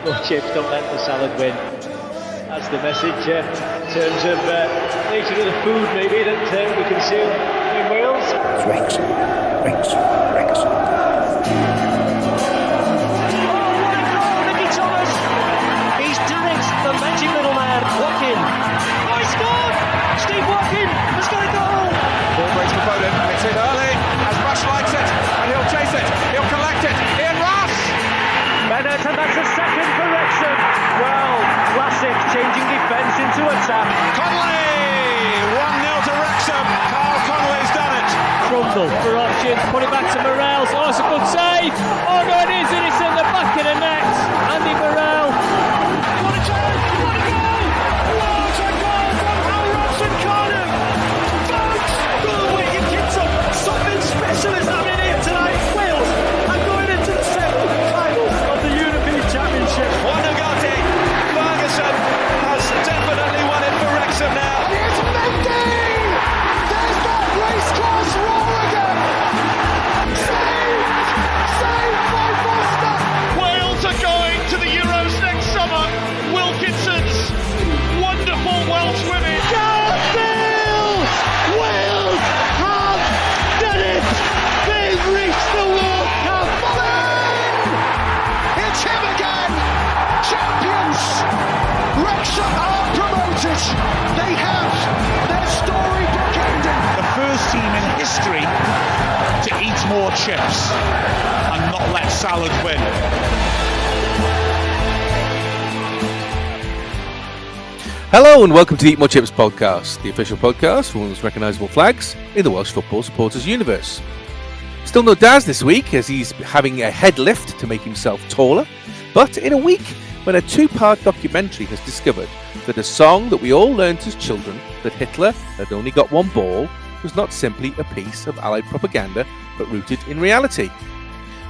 More chips, don't let the salad win. That's the message in terms of nature of the food maybe that we consume in Wales. It's Wrexham. He's done it, the magic little man, Watkin. Oh, he scored! Steve Watkin has got a goal! Ball breaks for Foden, it's in early, as Rush likes it, and he'll chase it, he'll collect it, Ian Rush! Bennett, and that's a second for Wrexham. Well, classic, changing defence into attack. Conley! 1-0 to Wrexham, Carl Conley's done it! Trundle for options, put it back to Morels. Oh, it's a good save! Oh no, it is, and it's in the back of the net. Andy Morel. What a goal! What a goal! What a goal from Al Robson Cardiff! Folks, good wicket kids up. Something special is happening here tonight. Wales are going into the semi-finals of the European Championship. Wanagati, Ferguson has definitely won it for Wrexham now. Here's Mendy! There's that race-class roll again! Saved by Foster! Wales are going to the Euros next summer. Wilkinson's wonderful Welsh women. Wales! Wales have done it! They've reached the World Cup! It's him again! Champions! Wrexham are promoted! They have their storybook ending! The first team in history to eat more chips and not let salad win. Hello and welcome to the Eat More Chips podcast, the official podcast for one of the most recognisable flags in the Welsh football supporters universe. Still no Daz this week as he's having a head lift to make himself taller, but in a week when a two-part documentary has discovered that a song that we all learnt as children, that Hitler had only got one ball, was not simply a piece of Allied propaganda but rooted in reality.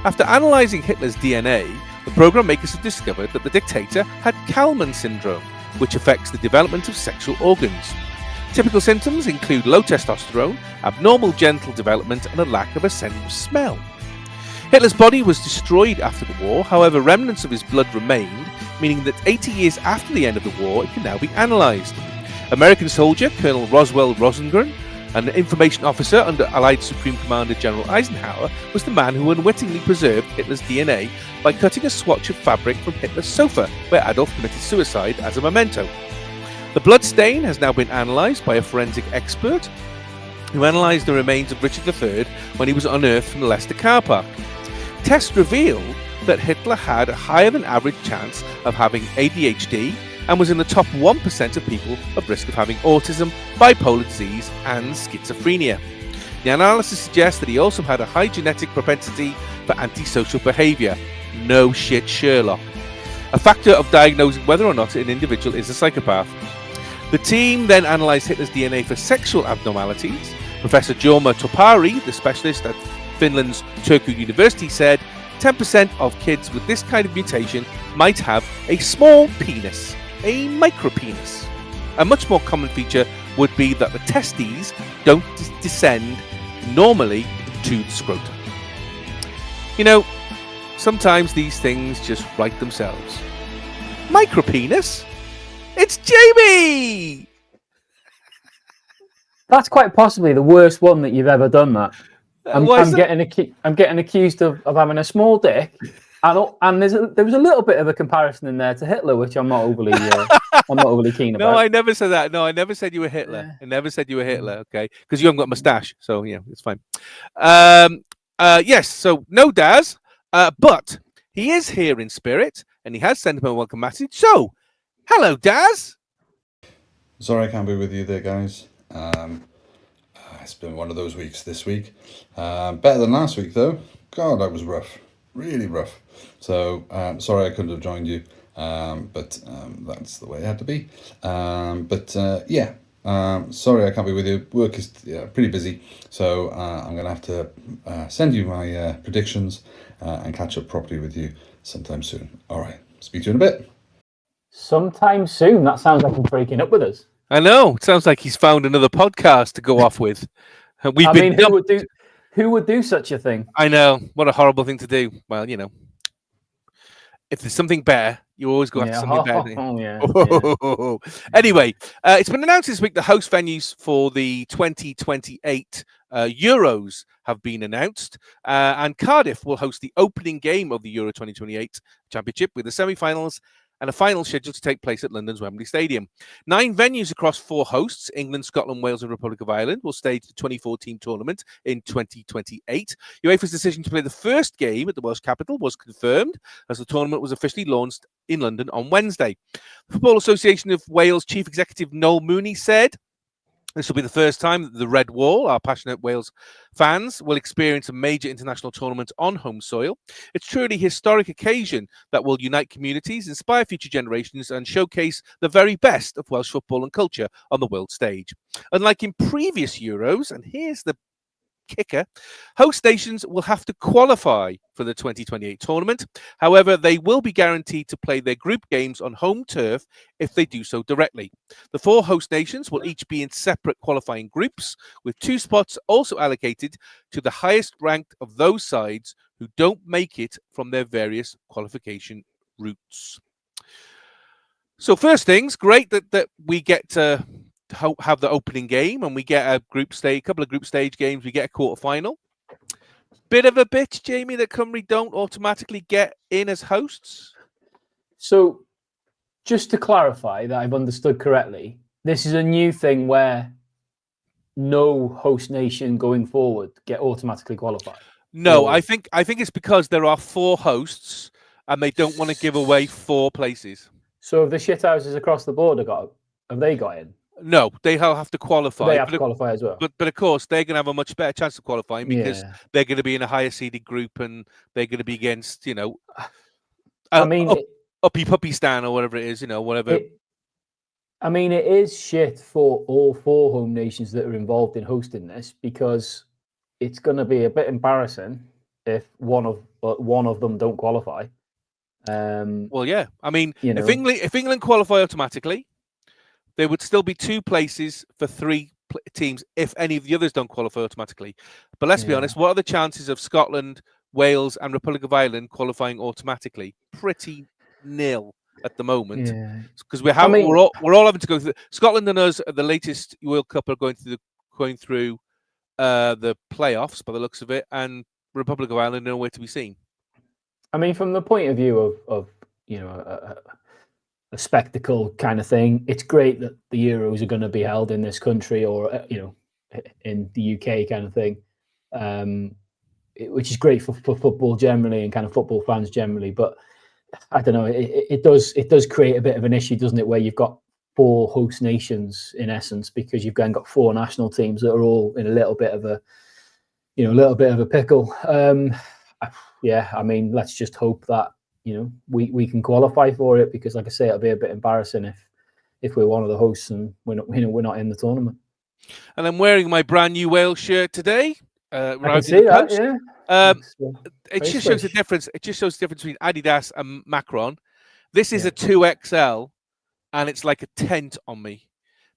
After analysing Hitler's DNA, the programme makers have discovered that the dictator had Kalman syndrome, which affects the development of sexual organs. Typical symptoms include low testosterone, abnormal genital development, and a lack of a sense of smell. Hitler's body was destroyed after the war, however remnants of his blood remained, meaning that 80 years after the end of the war it can now be analysed. American soldier Colonel Roswell Rosengren, an information officer under Allied Supreme Commander General Eisenhower, was the man who unwittingly preserved Hitler's DNA by cutting a swatch of fabric from Hitler's sofa, where Adolf committed suicide, as a memento. The blood stain has now been analysed by a forensic expert who analysed the remains of Richard III when he was unearthed from the Leicester car park. Tests revealed that Hitler had a higher than average chance of having ADHD and was in the top 1% of people at risk of having autism, bipolar disease and schizophrenia. The analysis suggests that he also had a high genetic propensity for antisocial behaviour. No shit, Sherlock. A factor of diagnosing whether or not an individual is a psychopath. The team then analysed Hitler's DNA for sexual abnormalities. Professor Jorma Topari, the specialist at Finland's Turku University, said 10% of kids with this kind of mutation might have a small penis, a micropenis. A much more common feature would be that the testes don't descend normally to the scrotum. You know, sometimes these things just write themselves. Micropenis? It's Jamie! That's quite possibly the worst one that you've ever done, that. I'm getting accused of having a small dick, and there was a little bit of a comparison in there to Hitler, which I'm not overly keen about. No, I never said that. No, I never said you were Hitler. Yeah. I never said you were Hitler. Okay, because you haven't got a moustache, so yeah, it's fine. Yes, so no Daz, but he is here in spirit, and he has sent him a welcome message. So, hello, Daz. Sorry I can't be with you there, guys. It's been one of those weeks this week. Better than last week, though. God, that was rough. Really rough. So, sorry I couldn't have joined you, but that's the way it had to be. Sorry I can't be with you. Work is pretty busy, so I'm going to have to send you my predictions and catch up properly with you sometime soon. All right, speak to you in a bit. Sometime soon? That sounds like he's breaking up with us. I know. It sounds like he's found another podcast to go off with. Who would do such a thing? I know. What a horrible thing to do. Well, you know. if there's something better, you always go after something better. Yeah. Anyway, it's been announced this week the host venues for the 2028 Euros have been announced, and Cardiff will host the opening game of the Euro 2028 Championship with the semi-finals and a final scheduled to take place at London's Wembley Stadium. 9 venues across 4 hosts, England, Scotland, Wales and Republic of Ireland, will stage the 24-team tournament in 2028. UEFA's decision to play the first game at the Welsh capital was confirmed as the tournament was officially launched in London on Wednesday. The Football Association of Wales Chief Executive Noel Mooney said, this will be the first time that the Red Wall, our passionate Wales fans, will experience a major international tournament on home soil. It's truly a historic occasion that will unite communities, inspire future generations, and showcase the very best of Welsh football and culture on the world stage. Unlike in previous Euros, and here's the kicker, host nations will have to qualify for the 2028 tournament. However, they will be guaranteed to play their group games on home turf if they do so directly. The 4 host nations will each be in separate qualifying groups, with 2 spots also allocated to the highest ranked of those sides who don't make it from their various qualification routes. So first things, great that we get to have the opening game and we get a couple of group stage games, we get a quarter final. Bit of a bitch, Jamie, that Cymru don't automatically get in as hosts. So just to clarify that I've understood correctly, this is a new thing where no host nation going forward get automatically qualified. No, I think it's because there are 4 hosts and they don't want to give away 4 places. So have the shithouses across the border have they got in? No, they have to qualify. They have to qualify as well. But of course, they're going to have a much better chance of qualifying because they're going to be in a higher seeded group and they're going to be against, Uppy Puppy Stan or whatever it is, whatever. It is shit for all 4 home nations that are involved in hosting this because it's going to be a bit embarrassing if one of them don't qualify. Well, yeah. If England qualify automatically, there would still be 2 places for 3 teams if any of the others don't qualify automatically. But let's be honest, what are the chances of Scotland, Wales and Republic of Ireland qualifying automatically? Pretty nil at the moment. Because we're all having to go through. Scotland and us at the latest World Cup are going through the playoffs by the looks of it, and Republic of Ireland nowhere to be seen. From the point of view of a spectacle kind of thing, it's great that the Euros are going to be held in this country or in the UK kind of thing, which is great for football generally and kind of football fans generally. But I don't know, it does create a bit of an issue, doesn't it, where you've got 4 host nations in essence, because you've got 4 national teams that are all in a little bit of a pickle. Let's just hope that we can qualify for it, because like I say, it'll be a bit embarrassing if we're one of the hosts and we're not in the tournament. And I'm wearing my brand new Wales shirt today. I can see that. Yeah. It just shows the difference. It just shows the difference between Adidas and Macron. This is a 2XL, and it's like a tent on me.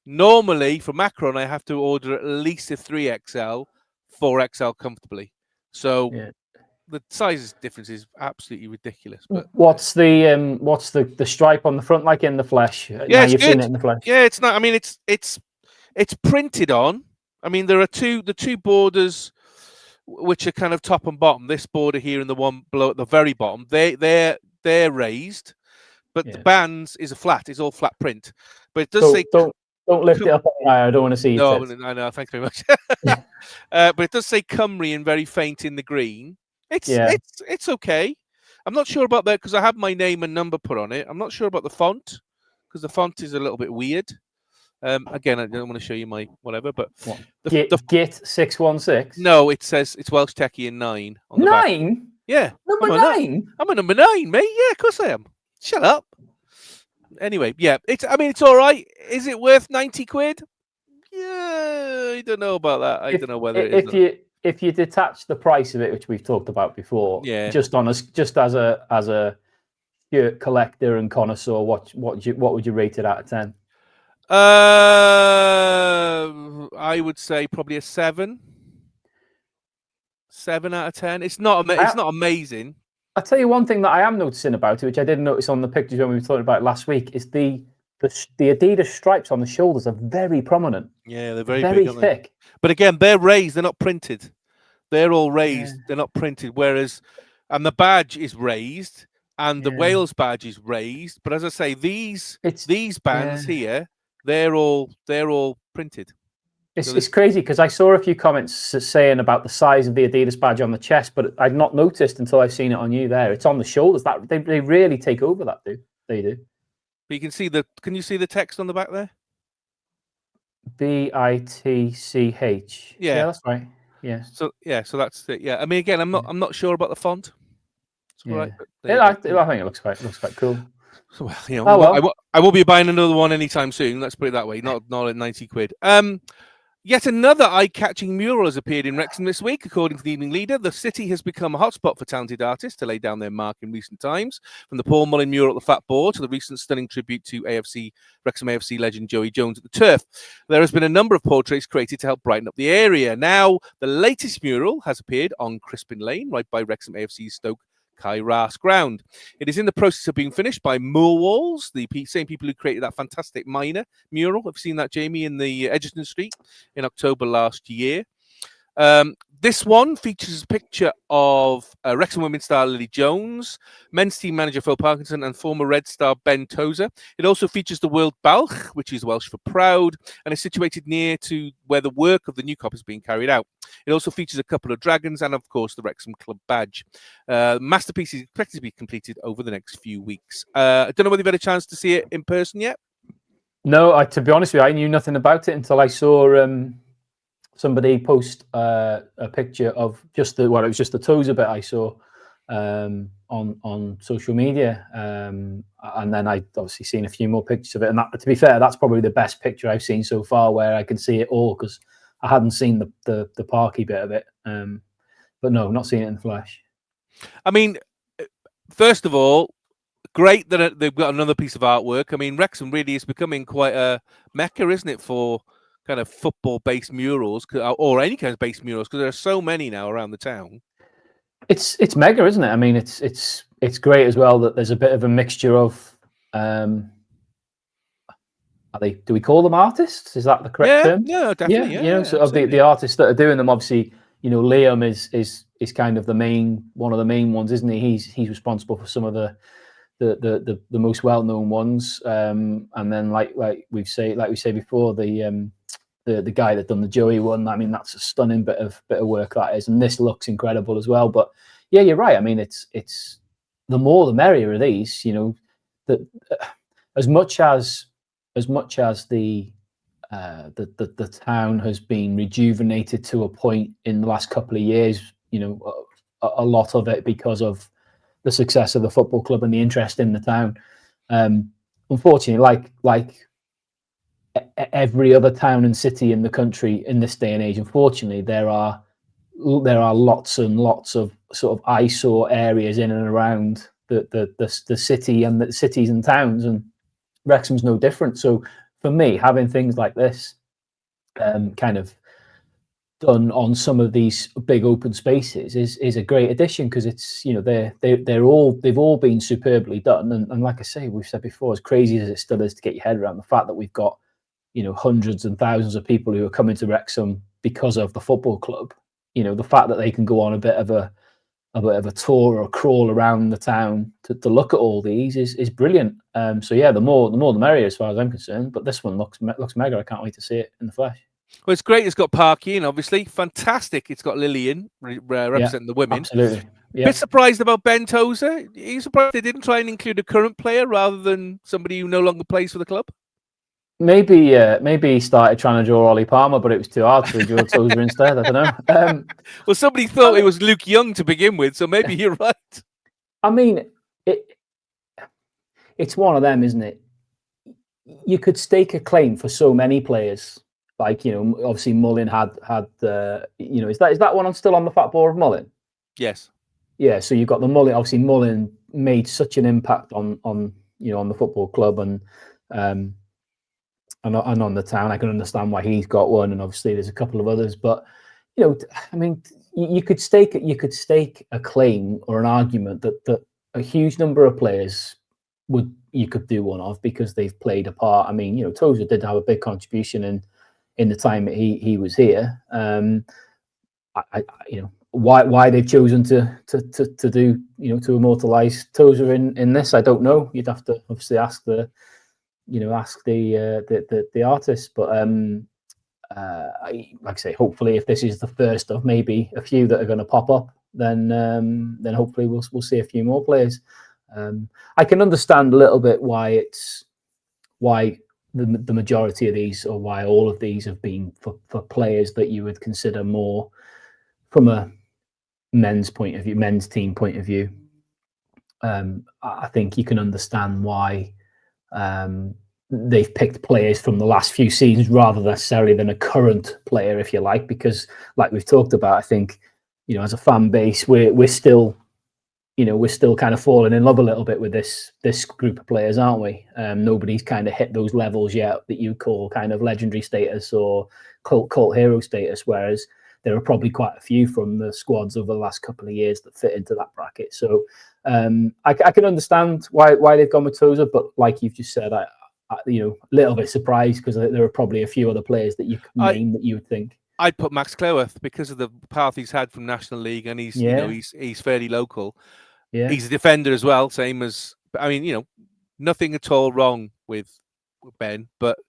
Normally, for Macron, I have to order at least a 3XL, 4XL comfortably. So. Yeah. The size difference is absolutely ridiculous. But what's the stripe on the front like in the flesh? Yeah, you've seen it in the flesh. Yeah, it's not. It's printed on. There are the 2 borders which are kind of top and bottom. This border here and the one below at the very bottom, they're raised, but the bands is a flat. It's all flat print. But it does say don't lift it up higher. I don't want to see it. No, I know. Thanks very much. But it does say Cymru in very faint in the green. It's okay. I'm not sure about that because I have my name and number put on it. I'm not sure about the font because the font is a little bit weird. Again, I don't want to show you my whatever, but Git 616. No, it says it's Welshtechie in 9 on the 9. Back. Yeah, number 9. I'm a number 9, mate. Yeah, of course I am. Shut up. Anyway, yeah, it's all right. Is it worth 90 quid? Yeah, I don't know about that. I don't know whether it is. If you detach the price of it, which we've talked about before, just as a shirt collector and connoisseur, what would you rate it out of 10? I would say probably a 7. 7 out of 10. It's not amazing. I'll tell you one thing that I am noticing about it, which I didn't notice on the pictures when we were talking about it last week, is the Adidas stripes on the shoulders are very prominent. Yeah, they're very very big, aren't thick. They? But again, they're raised. They're not printed. They're all raised. They're not printed. Whereas, and the badge is raised, and the Wales badge is raised. But as I say, these bands here, they're all printed. It's crazy because I saw a few comments saying about the size of the Adidas badge on the chest, but I'd not noticed until I've seen it on you there. It's on the shoulders. That they really take over that, they do. But you can see can you see the text on the back there? BITCH. Yeah, that's right. Yeah. So that's it. Yeah. I mean, again, I'm not sure about the font. It's all right. I think it looks quite cool. So, well, I won't be buying another one anytime soon. Let's put it that way. Not at 90 quid. Yet another eye-catching mural has appeared in Wrexham this week. According to the Evening Leader, the city has become a hotspot for talented artists to lay down their mark in recent times. From the Paul Mullin mural at the Fat Board to the recent stunning tribute to Wrexham AFC legend Joey Jones at the Turf, there has been a number of portraits created to help brighten up the area. Now, the latest mural has appeared on Crispin Lane, right by Wrexham AFC Stoke Kai Ras ground. It is in the process of being finished by Moorwalls, the same people who created that fantastic Minor mural. I've seen that, Jamie, in the Edgerton Street in October last year. This one features a picture of Wrexham Women star Lily Jones, men's team manager Phil Parkinson, and former Red star Ben Tozer. It also features the World Balch, which is Welsh for proud, and is situated near to where the work of the new cop is being carried out. It also features a couple of dragons and, of course, the Wrexham Club badge. Masterpiece is expected to be completed over the next few weeks. I don't know whether you've had a chance to see it in person yet. No, to be honest with you, I knew nothing about it until I saw somebody post a picture of it was just the Tozer bit I saw on social media, and then I obviously seen a few more pictures of it. And that, to be fair, that's probably the best picture I've seen so far, where I can see it all, because I hadn't seen the parky bit of it. But no, not seen it in the flesh. I mean, first of all, great that they've got another piece of artwork. I mean, Wrexham really is becoming quite a mecca, isn't it, for kind of football-based murals, or any kind of based murals, because there are so many now around the town. It's mega, isn't it? I mean, it's great as well that there's a bit of a mixture of do we call them artists? Is that the correct term? Yeah, definitely. Yeah, so of the artists that are doing them, obviously, Liam is kind of one of the main ones, isn't he? He's responsible for some of the most well-known ones, and then like we say before, the guy that done the Joey one. I mean, that's a stunning bit of work that is, and this looks incredible as well. But yeah, you're right. I mean, it's the more the merrier of these. That as much as the town has been rejuvenated to a point in the last couple of years. A lot of it because of the success of the football club and the interest in the town. Unfortunately, like every other town and city in the country in this day and age, unfortunately, there are lots and lots of sort of eyesore areas in and around the city and the cities and towns, and Wrexham's no different. So for me, having things like this kind of done on some of these big open spaces is a great addition, because it's they've all been superbly done, and like I say, we've said before, as crazy as it still is to get your head around the fact that we've got hundreds and thousands of people who are coming to Wrexham because of the football club. The fact that they can go on a bit of a tour or a crawl around the town to look at all these is brilliant. So yeah, the more the merrier as far as I'm concerned. But this one looks mega. I can't wait to see it in the flesh. Well, it's great. It's got Parky in, obviously. Fantastic. It's got Lillian representing the women. Absolutely. Yeah. Bit surprised about Ben Tozer. Are you surprised they didn't try and include a current player rather than somebody who no longer plays for the club? Maybe he started trying to draw Ollie Palmer, but it was too hard, so he drew Tozer instead. I don't know. Well, somebody thought it was Luke Young to begin with, so maybe you're right. I mean, it's one of them, isn't it? You could stake a claim for so many players. Like, obviously Mullin had is that one still on the fat board of Mullin? Yes. Yeah, so you've got the Mullin. Obviously Mullin made such an impact on the football club and on the town. I can understand why he's got one, and obviously there's a couple of others. But I mean, you could stake a claim or an argument that a huge number of players you could do one of because they've played a part. I mean, Tozer did have a big contribution in the time that he was here. Why they've chosen to do to immortalise Tozer in this, I don't know. You'd have to obviously ask the artist, but like I say, hopefully if this is the first of maybe a few that are going to pop up, then hopefully we'll see a few more players. I can understand a little bit why the majority of these, or why all of these have been for players that you would consider more from a men's team point of view. I think you can understand why they've picked players from the last few seasons rather necessarily than a current player, if you like, because like we've talked about, I think, as a fan base, we're still kind of falling in love a little bit with this group of players, aren't we? Nobody's kind of hit those levels yet that you call kind of legendary status or cult hero status, whereas there are probably quite a few from the squads over the last couple of years that fit into that bracket. So I can understand why they've gone with Tozer, but like you've just said, I a little bit surprised because there are probably a few other players that you could name that you would think. I'd put Max Cleworth because of the path he's had from National League, and he's he's fairly local. Yeah, he's a defender as well, same as nothing at all wrong with Ben, but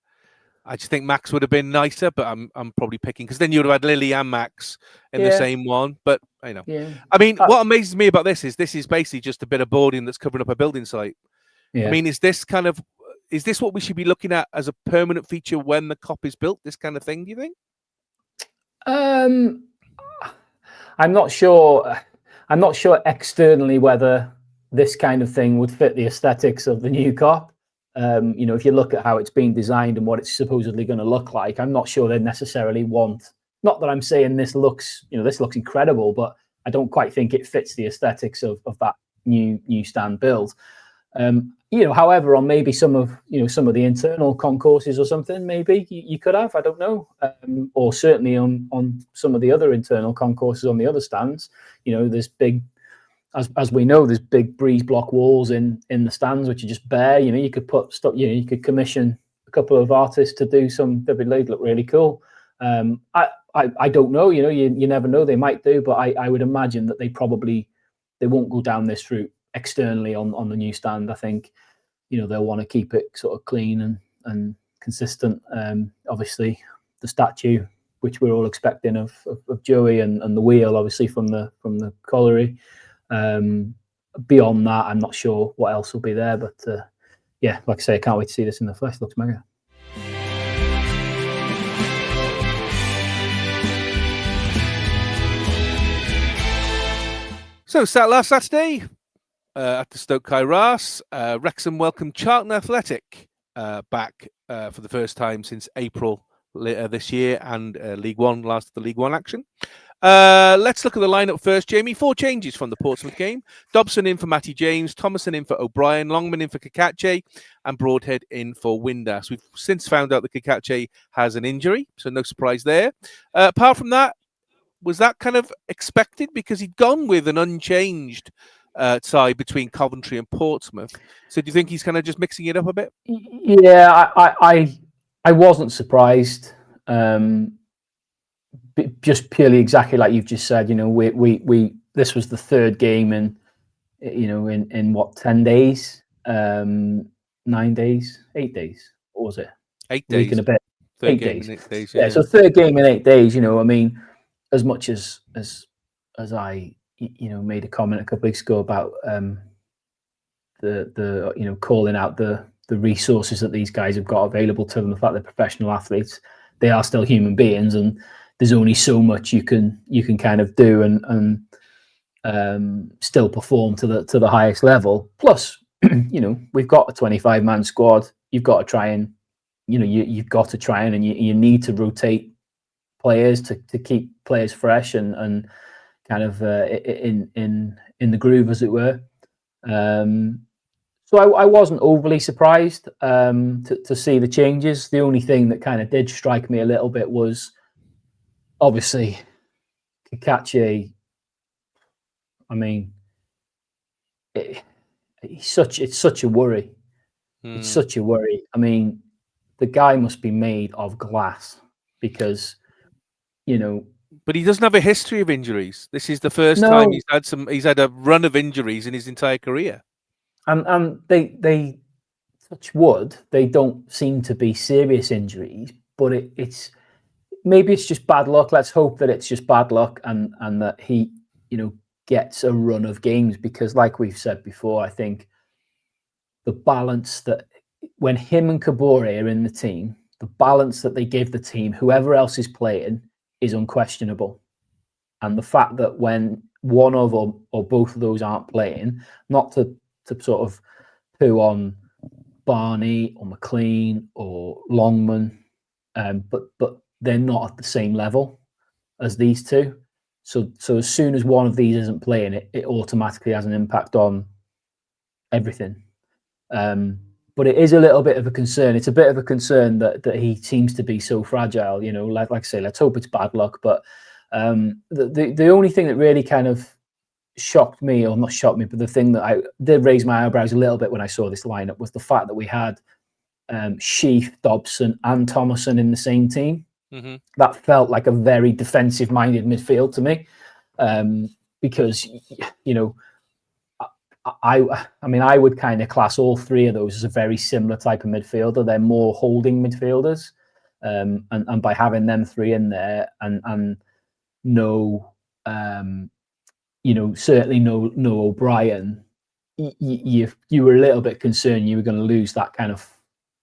I just think Max would have been nicer. But I'm probably picking because then you would have had Lily and Max in the same one. But I mean, what amazes me about this is basically just a bit of boarding that's covering up a building site. Yeah. I mean, is this what we should be looking at as a permanent feature when the COP is built? This kind of thing, do you think? I'm not sure. I'm not sure externally whether this kind of thing would fit the aesthetics of the new COP. If you look at how it's been designed and what it's supposedly going to look like, I'm not sure they necessarily want. Not that I'm saying this looks incredible, but I don't quite think it fits the aesthetics of that new stand build. However, on maybe some of the internal concourses or something, maybe you could have, I don't know, or certainly on some of the other internal concourses on the other stands. There's big, as we know, there's big breeze block walls in the stands which are just bare. You could put stuff. You could commission a couple of artists to do some. They'd look really cool. I don't know. You never know. They might do, but I would imagine that they won't go down this route externally on the new stand. I think they'll want to keep it sort of clean and consistent. Obviously the statue, which we're all expecting of Joey, and the wheel obviously from the colliery. Beyond that, I'm not sure what else will be there, but like I say, I can't wait to see this in the flesh. Looks mega. So last Saturday, at the Stoke Kairas, Wrexham welcomed Charlton Athletic back for the first time since April this year, and League One, last of the League One action. Let's look at the lineup first, Jamie. 4 changes from the Portsmouth game. Dobson in for Matty James, Thomason in for O'Brien, Longman in for Kakache, and Broadhead in for Windass. We've since found out that Kakache has an injury, so no surprise there. Apart from that, was that kind of expected? Because he'd gone with an unchanged side between Coventry and Portsmouth. So do you think he's kind of just mixing it up a bit? Yeah, I wasn't surprised. Just purely exactly like you've just said. We this was the third game in what, 10 days, 9 days, 8 days. What was it? 8 days. Week and a bit. Third 8 game days. In 8 days. Yeah. So third game in 8 days. I mean, as much as I made a comment a couple of weeks ago about the calling out the resources that these guys have got available to them, the fact they're professional athletes, they are still human beings, and there's only so much you can kind of do and still perform to the highest level. Plus, we've got a 25-man squad. You've got to try and you've got to try and you need to rotate players to keep players fresh and kind of in the groove, as it were. So I wasn't overly surprised to see the changes. The only thing that kind of did strike me a little bit was obviously Kakachi, I mean, it's such a worry. It's such a worry. I mean, the guy must be made of glass because, But he doesn't have a history of injuries. This is the first time he's had a run of injuries in his entire career. And they touch wood, they don't seem to be serious injuries, but it's maybe it's just bad luck. Let's hope that it's just bad luck and that he, gets a run of games, because like we've said before, I think the balance that when him and Kabore are in the team, the balance that they give the team, whoever else is playing, is unquestionable. And the fact that when one of or both of those aren't playing, not to sort of poo on Barney or McLean or Longman, but they're not at the same level as these two. So as soon as one of these isn't playing, it automatically has an impact on everything. But it is a little bit of a concern. It's a bit of a concern that he seems to be so fragile. Like I say, let's hope it's bad luck. But the only thing that really kind of shocked me, or not shocked me, but the thing that I did raise my eyebrows a little bit when I saw this lineup was the fact that we had Sheaf, Dobson, and Thomason in the same team. Mm-hmm. That felt like a very defensive-minded midfield to me, because I would kind of class all three of those as a very similar type of midfielder. They're more holding midfielders, and by having them three in there and certainly no O'Brien, you were a little bit concerned you were going to lose that kind of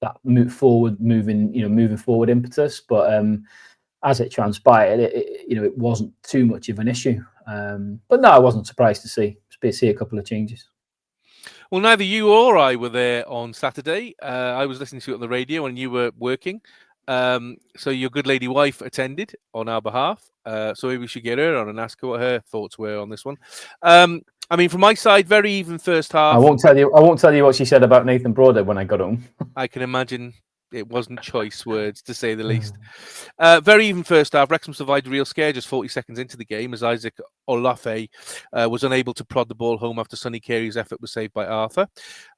that moving forward impetus. But as it transpired, it wasn't too much of an issue. But no, I wasn't surprised to see a couple of changes. Well, neither you or I were there on Saturday. I was listening to it on the radio and you were working. So your good lady wife attended on our behalf. So maybe we should get her on and ask her what her thoughts were on this one. I mean, from my side, very even first half. I won't tell you what she said about Nathan Broadhead when I got home. I can imagine it wasn't choice words, to say the least. Very even first half. Wrexham survived a real scare just 40 seconds into the game as Isaac Olafe was unable to prod the ball home after Sonny Carey's effort was saved by Arthur.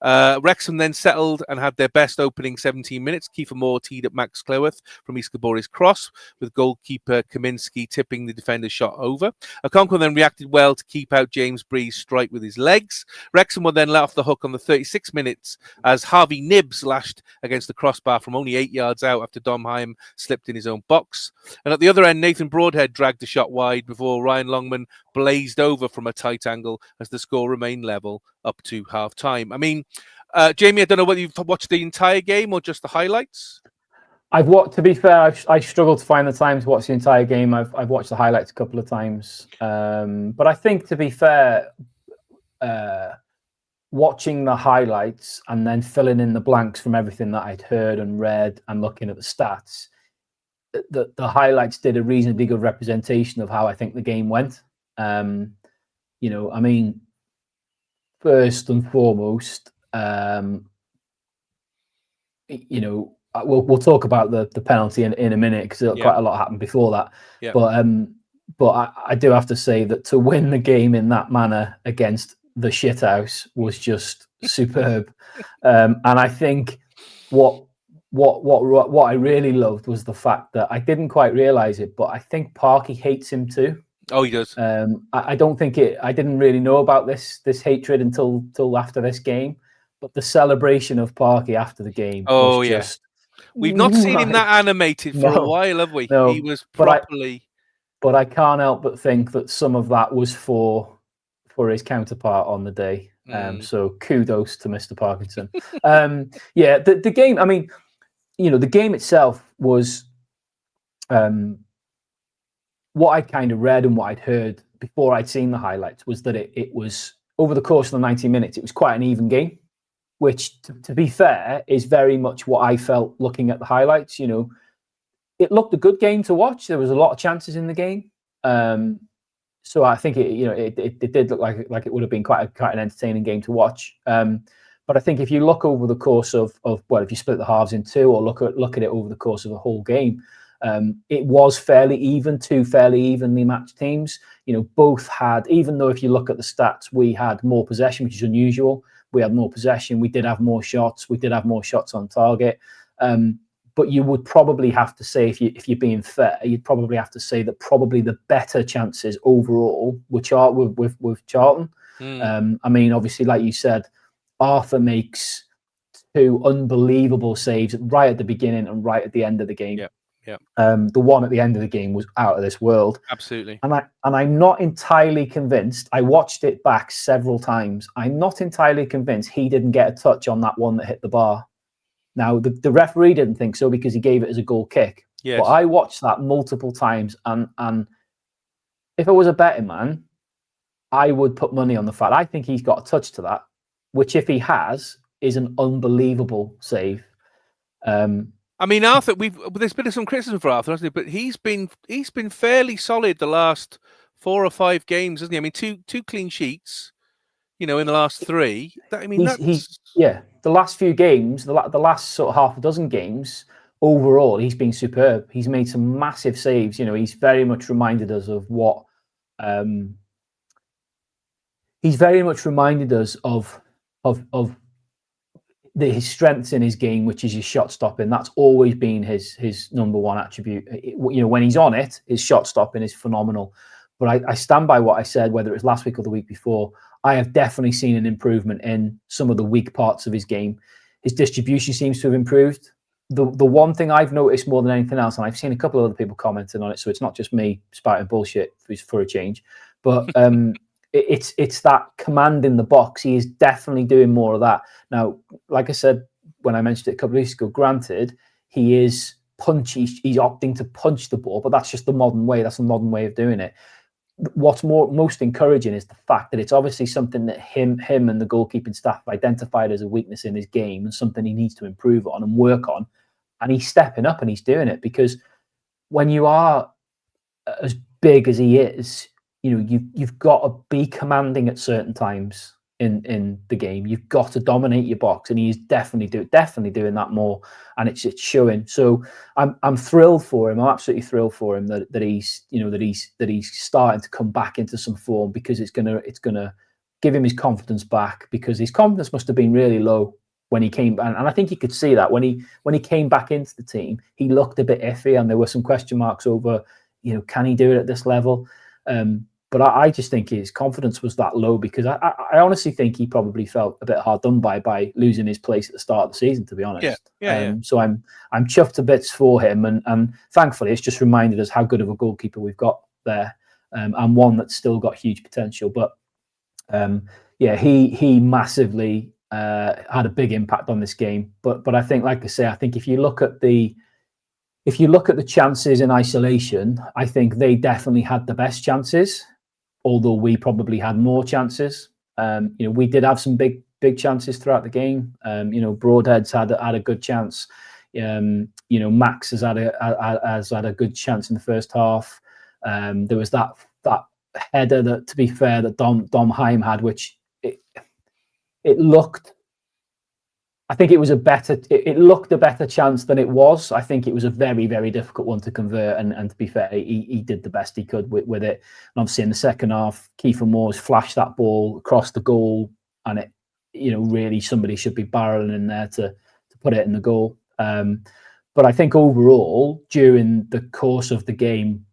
Wrexham then settled and had their best opening 17 minutes. Kiefer Moore teed up Max Cleworth from East Gabore's cross, with goalkeeper Kaminski tipping the defender's shot over. Okonkwo then reacted well to keep out James Bree's strike with his legs. Wrexham were then let off the hook on the 36 minutes as Harvey Nibbs lashed against the crossbar from only 8 yards out after Dom Hyam slipped in his own box. And at the other end, Nathan Broadhead dragged the shot wide before Ryan Longman blazed over from a tight angle as the score remained level up to half-time. I mean, Jamie, I don't know whether you've watched the entire game or just the highlights. To be fair, I struggled to find the time to watch the entire game. I've watched the highlights a couple of times. But I think, to be fair, watching the highlights and then filling in the blanks from everything that I'd heard and read and looking at the stats, the highlights did a reasonably good representation of how I think the game went. I mean, first and foremost, we'll talk about the penalty in a minute, because quite a lot happened before that. Yeah. But I do have to say that to win the game in that manner against the shithouse was just superb. And I think what I really loved was the fact that I didn't quite realise it, but I think Parky hates him too. Oh, he does. I don't think I didn't really know about this hatred until after this game. But the celebration of Parky after the game was just... We've not seen him that animated for a while, have we? No, he was properly... But I can't help but think that some of that was for his counterpart on the day. So kudos to Mr. Parkinson. The game, I mean, the game itself was... what I kind of read and what I'd heard before I'd seen the highlights was that it was, over the course of the 90 minutes, it was quite an even game, which, to be fair, is very much what I felt looking at the highlights. It looked a good game to watch. There was a lot of chances in the game. So I think it did look like it would have been quite an entertaining game to watch. But I think if you look over the course of if you split the halves in two or look at it over the course of the whole game, It was fairly even, two fairly evenly matched teams. Both had, even though if you look at the stats, we had more possession, which is unusual. We had more possession. We did have more shots. We did have more shots on target. But you would probably have to say, if you're being fair, you'd probably have to say that probably the better chances overall with Charlton. I mean, obviously, like you said, Arthur makes two unbelievable saves right at the beginning and right at the end of the game. Yeah. The one at the end of the game was out of this world. Absolutely. And I'm not entirely convinced. I watched it back several times. I'm not entirely convinced he didn't get a touch on that one that hit the bar. Now, the referee didn't think so because he gave it as a goal kick. Yes. But I watched that multiple times, and if I was a betting man, I would put money on the fact. I think he's got a touch to that, which if he has, is an unbelievable save. I mean, Arthur, there's been some criticism for Arthur, hasn't there? But he's been fairly solid the last 4 or 5 games, hasn't he? I mean, two clean sheets, in the last 3. The last few games, the last sort of half a dozen games, overall, he's been superb. He's made some massive saves. He's very much reminded us of what. He's very much reminded us of his strengths in his game, which is his shot stopping. That's always been his number one attribute. When he's on it, his shot stopping is phenomenal. But I stand by what I said, whether it was last week or the week before. I have definitely seen an improvement in some of the weak parts of his game. His distribution seems to have improved. The one thing I've noticed more than anything else, and I've seen a couple of other people commenting on it, so it's not just me spouting bullshit for a change, but it's that command in the box. He is definitely doing more of that. Now, like I said, when I mentioned it a couple of weeks ago, granted, he is punchy. He's opting to punch the ball, but that's just the modern way. That's the modern way of doing it. What's most encouraging is the fact that it's obviously something that him and the goalkeeping staff have identified as a weakness in his game and something he needs to improve on and work on. And he's stepping up and he's doing it, because when you are as big as he is, you've got to be commanding at certain times in the game. You've got to dominate your box, and he's definitely doing that more, and it's showing. So I'm thrilled for him. I'm absolutely thrilled for him that he's starting to come back into some form, because it's gonna give him his confidence back, because his confidence must have been really low when he came, and I think you could see that when he came back into the team, he looked a bit iffy, and there were some question marks over, can he do it at this level? But I just think his confidence was that low, because I honestly think he probably felt a bit hard done by losing his place at the start of the season, to be honest. Yeah. So I'm chuffed to bits for him, and thankfully it's just reminded us how good of a goalkeeper we've got there, and one that's still got huge potential. But he massively had a big impact on this game. But I think, like I say, I think if you look at the chances in isolation, I think they definitely had the best chances, although we probably had more chances. We did have some big chances throughout the game. Broadhead's had a good chance. Max has had a good chance in the first half. There was that header that, to be fair, that Dom Heim had, which it looked. I think it was it looked a better chance than it was. I think it was a very, very difficult one to convert. And to be fair, he did the best he could with it. And obviously in the second half, Kiefer Moore's flashed that ball across the goal, and it, really somebody should be barreling in there to put it in the goal. But I think overall, during the course of the game,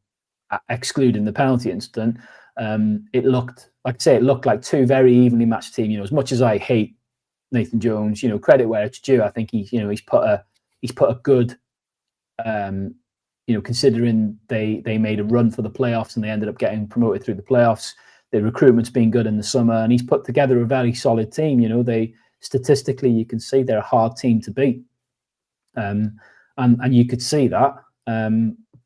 excluding the penalty incident, it looked like two very evenly matched teams. As much as I hate Nathan Jones, credit where it's due. I think he's put a good, considering they made a run for the playoffs and they ended up getting promoted through the playoffs. The recruitment's been good in the summer, and he's put together a very solid team. They statistically, you can see they're a hard team to beat, and you could see that.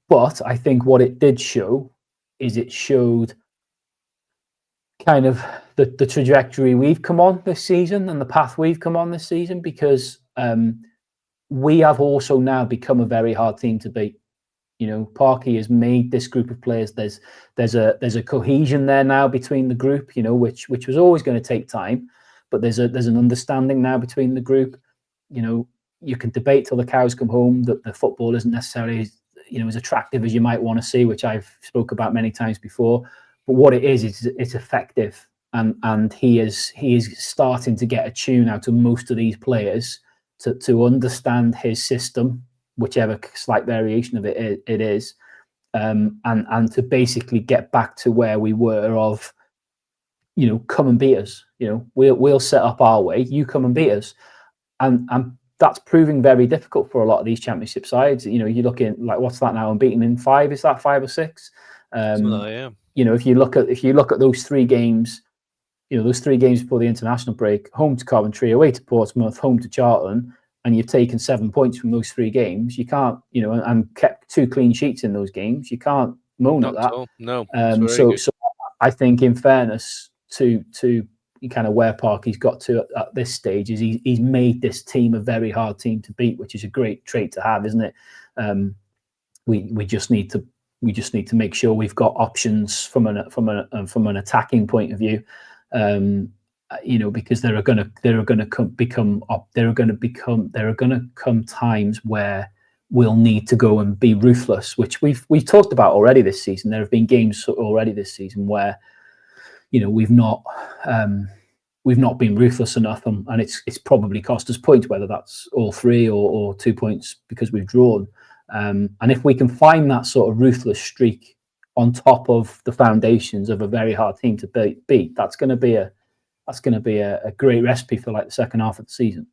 But I think what it did show is it showed kind of the trajectory we've come on this season and the path we've come on this season, because we have also now become a very hard team to beat. Parky has made this group of players. There's a cohesion there now between the group, which was always going to take time, but there's an understanding now between the group. You can debate till the cows come home that the football isn't necessarily as attractive as you might want to see, which I've spoke about many times before. But what it is it's effective, and he is starting to get a tune out of most of these players to understand his system, whichever slight variation of it is, and to basically get back to where we were of, come and beat us. We'll set up our way, you come and beat us, and that's proving very difficult for a lot of these Championship sides. You're looking like, what's that now? Unbeaten in 5? Is that 5 or 6? Yeah. If you look at those 3 games, those 3 games before the international break: home to Coventry, away to Portsmouth, home to Charlton, and you've taken 7 points from those 3 games. You can't, and kept 2 clean sheets in those games. You can't moan at that. No. So I think, in fairness to kind of where Parky's got to at this stage, is he's made this team a very hard team to beat, which is a great trait to have, isn't it? We just need to make sure we've got options from an attacking point of view, because there are going to come times where we'll need to go and be ruthless, which we've talked about already this season. There have been games already this season where we've not been ruthless enough, and it's probably cost us points, whether that's all 3 or 2 points because we've drawn. And if we can find that sort of ruthless streak on top of the foundations of a very hard team to beat, that's going to be a great recipe for like the second half of the season.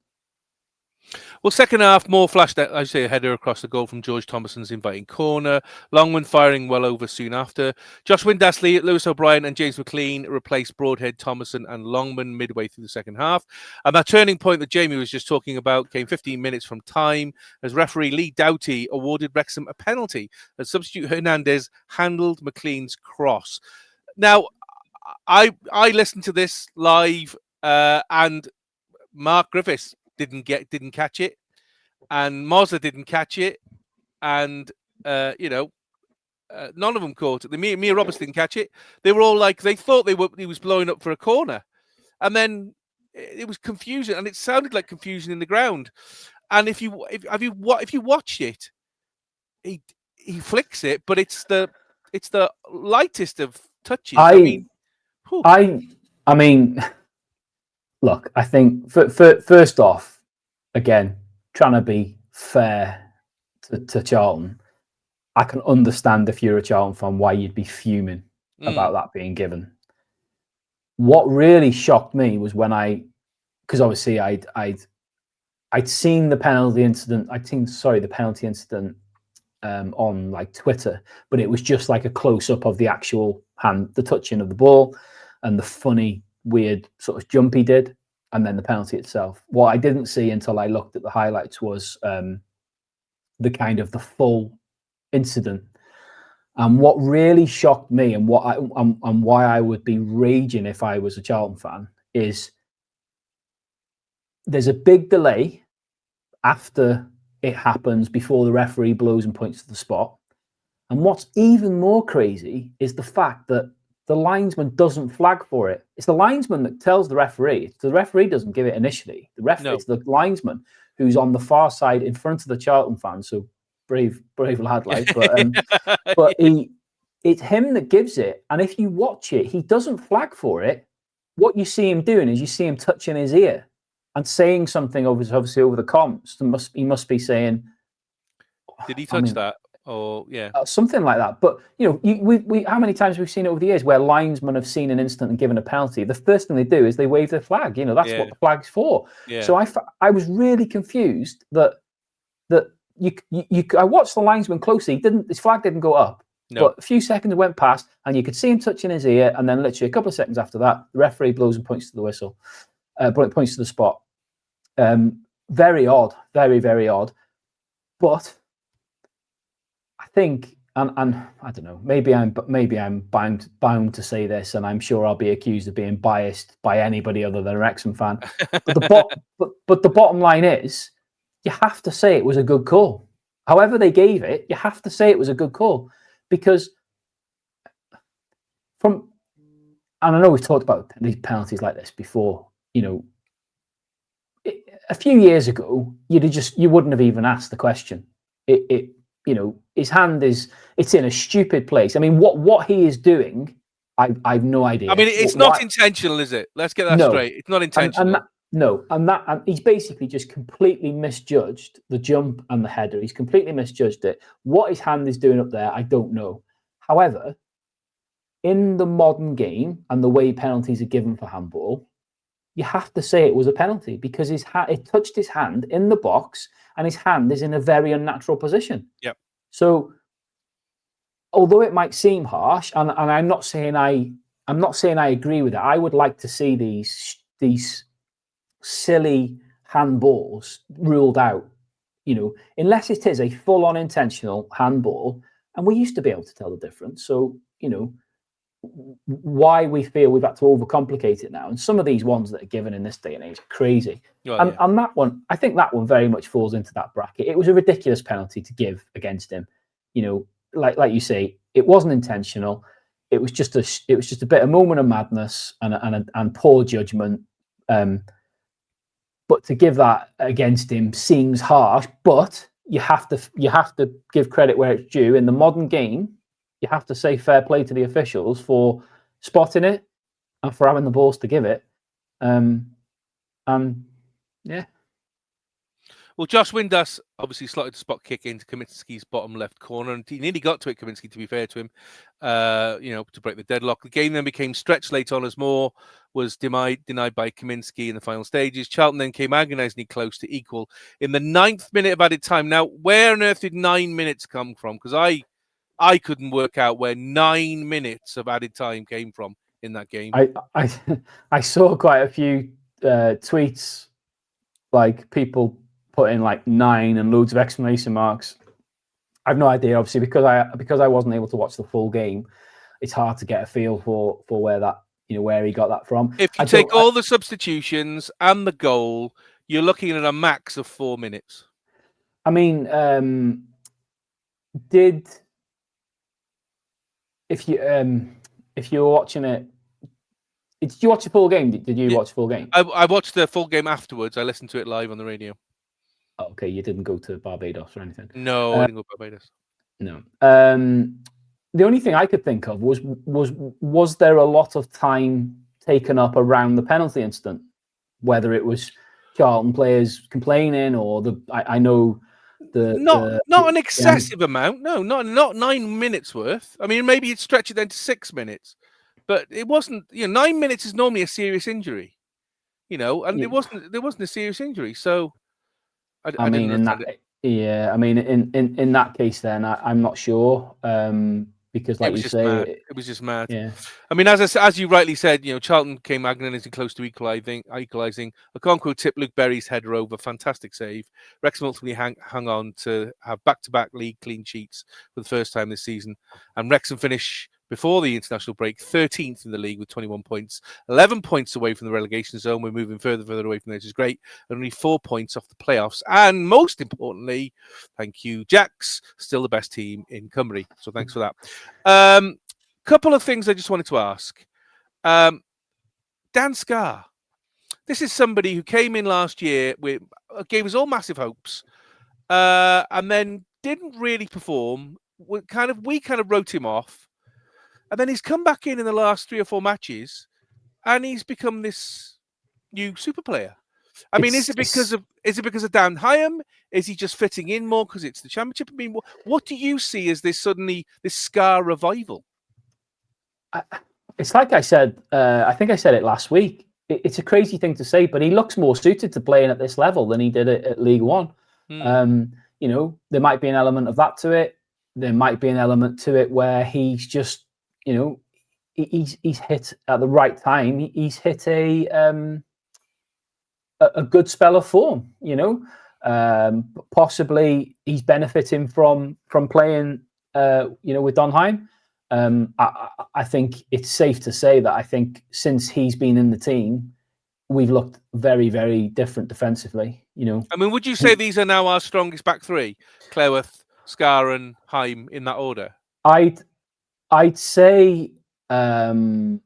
Well, second half, more flashed out, I say, a header across the goal from George Thomason's inviting corner. Longman firing well over soon after. Josh Windasley, Lewis O'Brien and James McLean replaced Broadhead, Thomason and Longman midway through the second half. And that turning point that Jamie was just talking about came 15 minutes from time, as referee Lee Doughty awarded Wrexham a penalty as substitute Hernandez handled McLean's cross. Now, I listened to this live, and Mark Griffiths didn't catch it, and Mosler didn't catch it, and none of them caught it. Mia Roberts didn't catch it. They were all like, they thought he was blowing up for a corner, and then it was confusion, and it sounded like confusion in the ground. And if you watched it, he flicks it, but it's the lightest of touches. I mean, look, I think first off, again, trying to be fair to Charlton, I can understand, if you're a Charlton fan, why you'd be fuming about that being given. What really shocked me was because obviously I'd seen the penalty incident. The penalty incident on like Twitter, but it was just like a close up of the actual hand, the touching of the ball, and the funny, weird sort of jump he did, and then the penalty itself. What I didn't see until I looked at the highlights was the kind of the full incident. And what really shocked me, and why I would be raging if I was a Charlton fan, is there's a big delay after it happens before the referee blows and points to the spot. And what's even more crazy is the fact that the linesman doesn't flag for it. It's the linesman that tells the referee. The referee doesn't give it initially. It's the linesman who's on the far side in front of the Charlton fans. So brave lad, like. But it's him that gives it. And if you watch it, he doesn't flag for it. What you see him doing is you see him touching his ear and saying something obviously over the comms. He must be saying, "Did he touch that?" Or something like that. But we how many times we've seen it over the years where linesmen have seen an incident and given a penalty. The first thing they do is they wave their flag. That's what the flag's for. Yeah. So I was really confused that I watched the linesman closely. His flag didn't go up. No. But a few seconds went past, and you could see him touching his ear, and then literally a couple of seconds after that, the referee blows and points to the whistle, points to the spot. Very odd, very, very odd. But I think, and I don't know, maybe I'm bound to say this, and I'm sure I'll be accused of being biased by anybody other than a Wrexham fan. But the bottom line is, you have to say it was a good call. However they gave it, you have to say it was a good call, because and I know we've talked about these penalties like this before. A few years ago, you wouldn't have even asked the question. his hand it's in a stupid place. I mean, what he is doing, I've no idea. I mean, it's not intentional, is it? Let's get that straight. It's not intentional. And he's basically just completely misjudged the jump and the header. He's completely misjudged it. What his hand is doing up there, I don't know. However, in the modern game and the way penalties are given for handball, you have to say it was a penalty because it touched his hand in the box and his hand is in a very unnatural position. Yep. So, although it might seem harsh, and I'm not saying I agree with it, I would like to see these silly handballs ruled out. Unless it is a full-on intentional handball, and we used to be able to tell the difference. So, why we feel we've had to overcomplicate it now. And some of these ones that are given in this day and age are crazy. And that one, I think that one very much falls into that bracket. It was a ridiculous penalty to give against him. Like you say, it wasn't intentional. It was just a bit of moment of madness and poor judgment. But to give that against him seems harsh. But you have to give credit where it's due. In the modern game, you have to say fair play to the officials for spotting it and for having the balls to give it. Yeah. Well, Josh Windass obviously slotted a spot kick into Kaminski's bottom left corner, and he nearly got to it, Kaminski, to be fair to him, to break the deadlock. The game then became stretched late on as Moore was denied by Kaminski in the final stages. Charlton then came agonisingly close to equal in the 9th minute of added time. Now, where on earth did 9 minutes come from? Because I couldn't work out where 9 minutes of added time came from in that game. I saw quite a few tweets, like people put in like 9 and loads of exclamation marks. I've no idea, obviously, because I wasn't able to watch the full game. It's hard to get a feel for where he got that from. If you take all the substitutions and the goal, you're looking at a max of 4 minutes. I mean, if you were watching it, did you watch the full game? Did you watch the full game? I watched the full game afterwards. I listened to it live on the radio. Oh, okay, you didn't go to Barbados or anything? No, I didn't go to Barbados. No. The only thing I could think of was there a lot of time taken up around the penalty incident, whether it was Charlton players complaining or not an excessive amount. No, not 9 minutes worth. I mean, maybe you'd stretch it then to 6 minutes, but it wasn't. 9 minutes is normally a serious injury, and there wasn't a serious injury. So, in that case, then I'm not sure. Because, like you say, it was just mad. Yeah. I mean, as you rightly said, Charlton came agonisingly close to equalising. Okonkwo tipped Luke Berry's header over. Fantastic save. Wrexham ultimately hung on to have back-to-back league clean sheets for the first time this season. And Wrexham finish before the international break 13th in the league with 21 points, 11 points away from the relegation zone. We're moving further away from there, which is great. Only 4 points off the playoffs. And most importantly, thank you, Jacks, still the best team in Cymru. So thanks for that. Couple of things I just wanted to ask. Dan Scarr. This is somebody who came in last year, gave us all massive hopes, and then didn't really perform. We kind of wrote him off. And then he's come back in the last 3 or 4 matches, and he's become this new super player. I mean, is it because of Dan Hyam? Is he just fitting in more because it's the championship? I mean, what do you see as this Scarr revival? It's like I said. I think I said it last week. It's a crazy thing to say, but he looks more suited to playing at this level than he did at League One. There might be an element of that to it. There might be an element to it where he's just. He's hit at the right time. He's hit a good spell of form. Possibly he's benefiting from playing. With Donheim. I think it's safe to say that I think since he's been in the team, we've looked very, very different defensively. I mean, would you say these are now our strongest back three? Clareworth, Scarr, and Hyam in that order? I'd say that's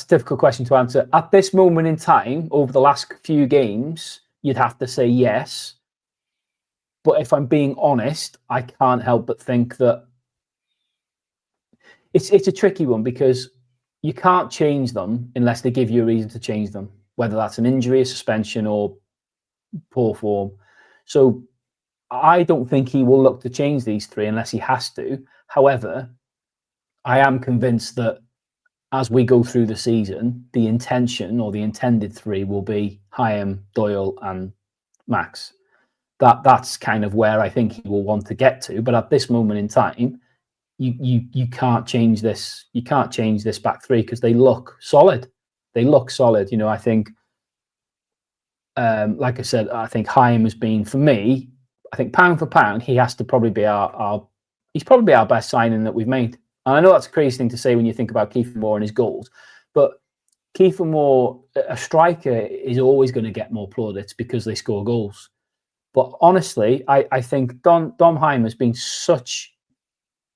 a difficult question to answer. At this moment in time, over the last few games, you'd have to say yes. But if I'm being honest, I can't help but think that it's a tricky one, because you can't change them unless they give you a reason to change them, whether that's an injury, a suspension, or poor form. So I don't think he will look to change these three unless he has to. However, I am convinced that as we go through the season, the intention or the intended three will be Hyam, Doyle, and Max. That's kind of where I think he will want to get to. But at this moment in time, you can't change this. You can't change this back three because they look solid. They look solid. You know, I think, like I said, I think Hyam has been, for me, I think pound for pound, he has to probably be he's probably our best signing that we've made. And I know that's a crazy thing to say when you think about Kiefer Moore and his goals, but Kiefer Moore, a striker, is always going to get more plaudits because they score goals. But honestly, I think Dom Hyam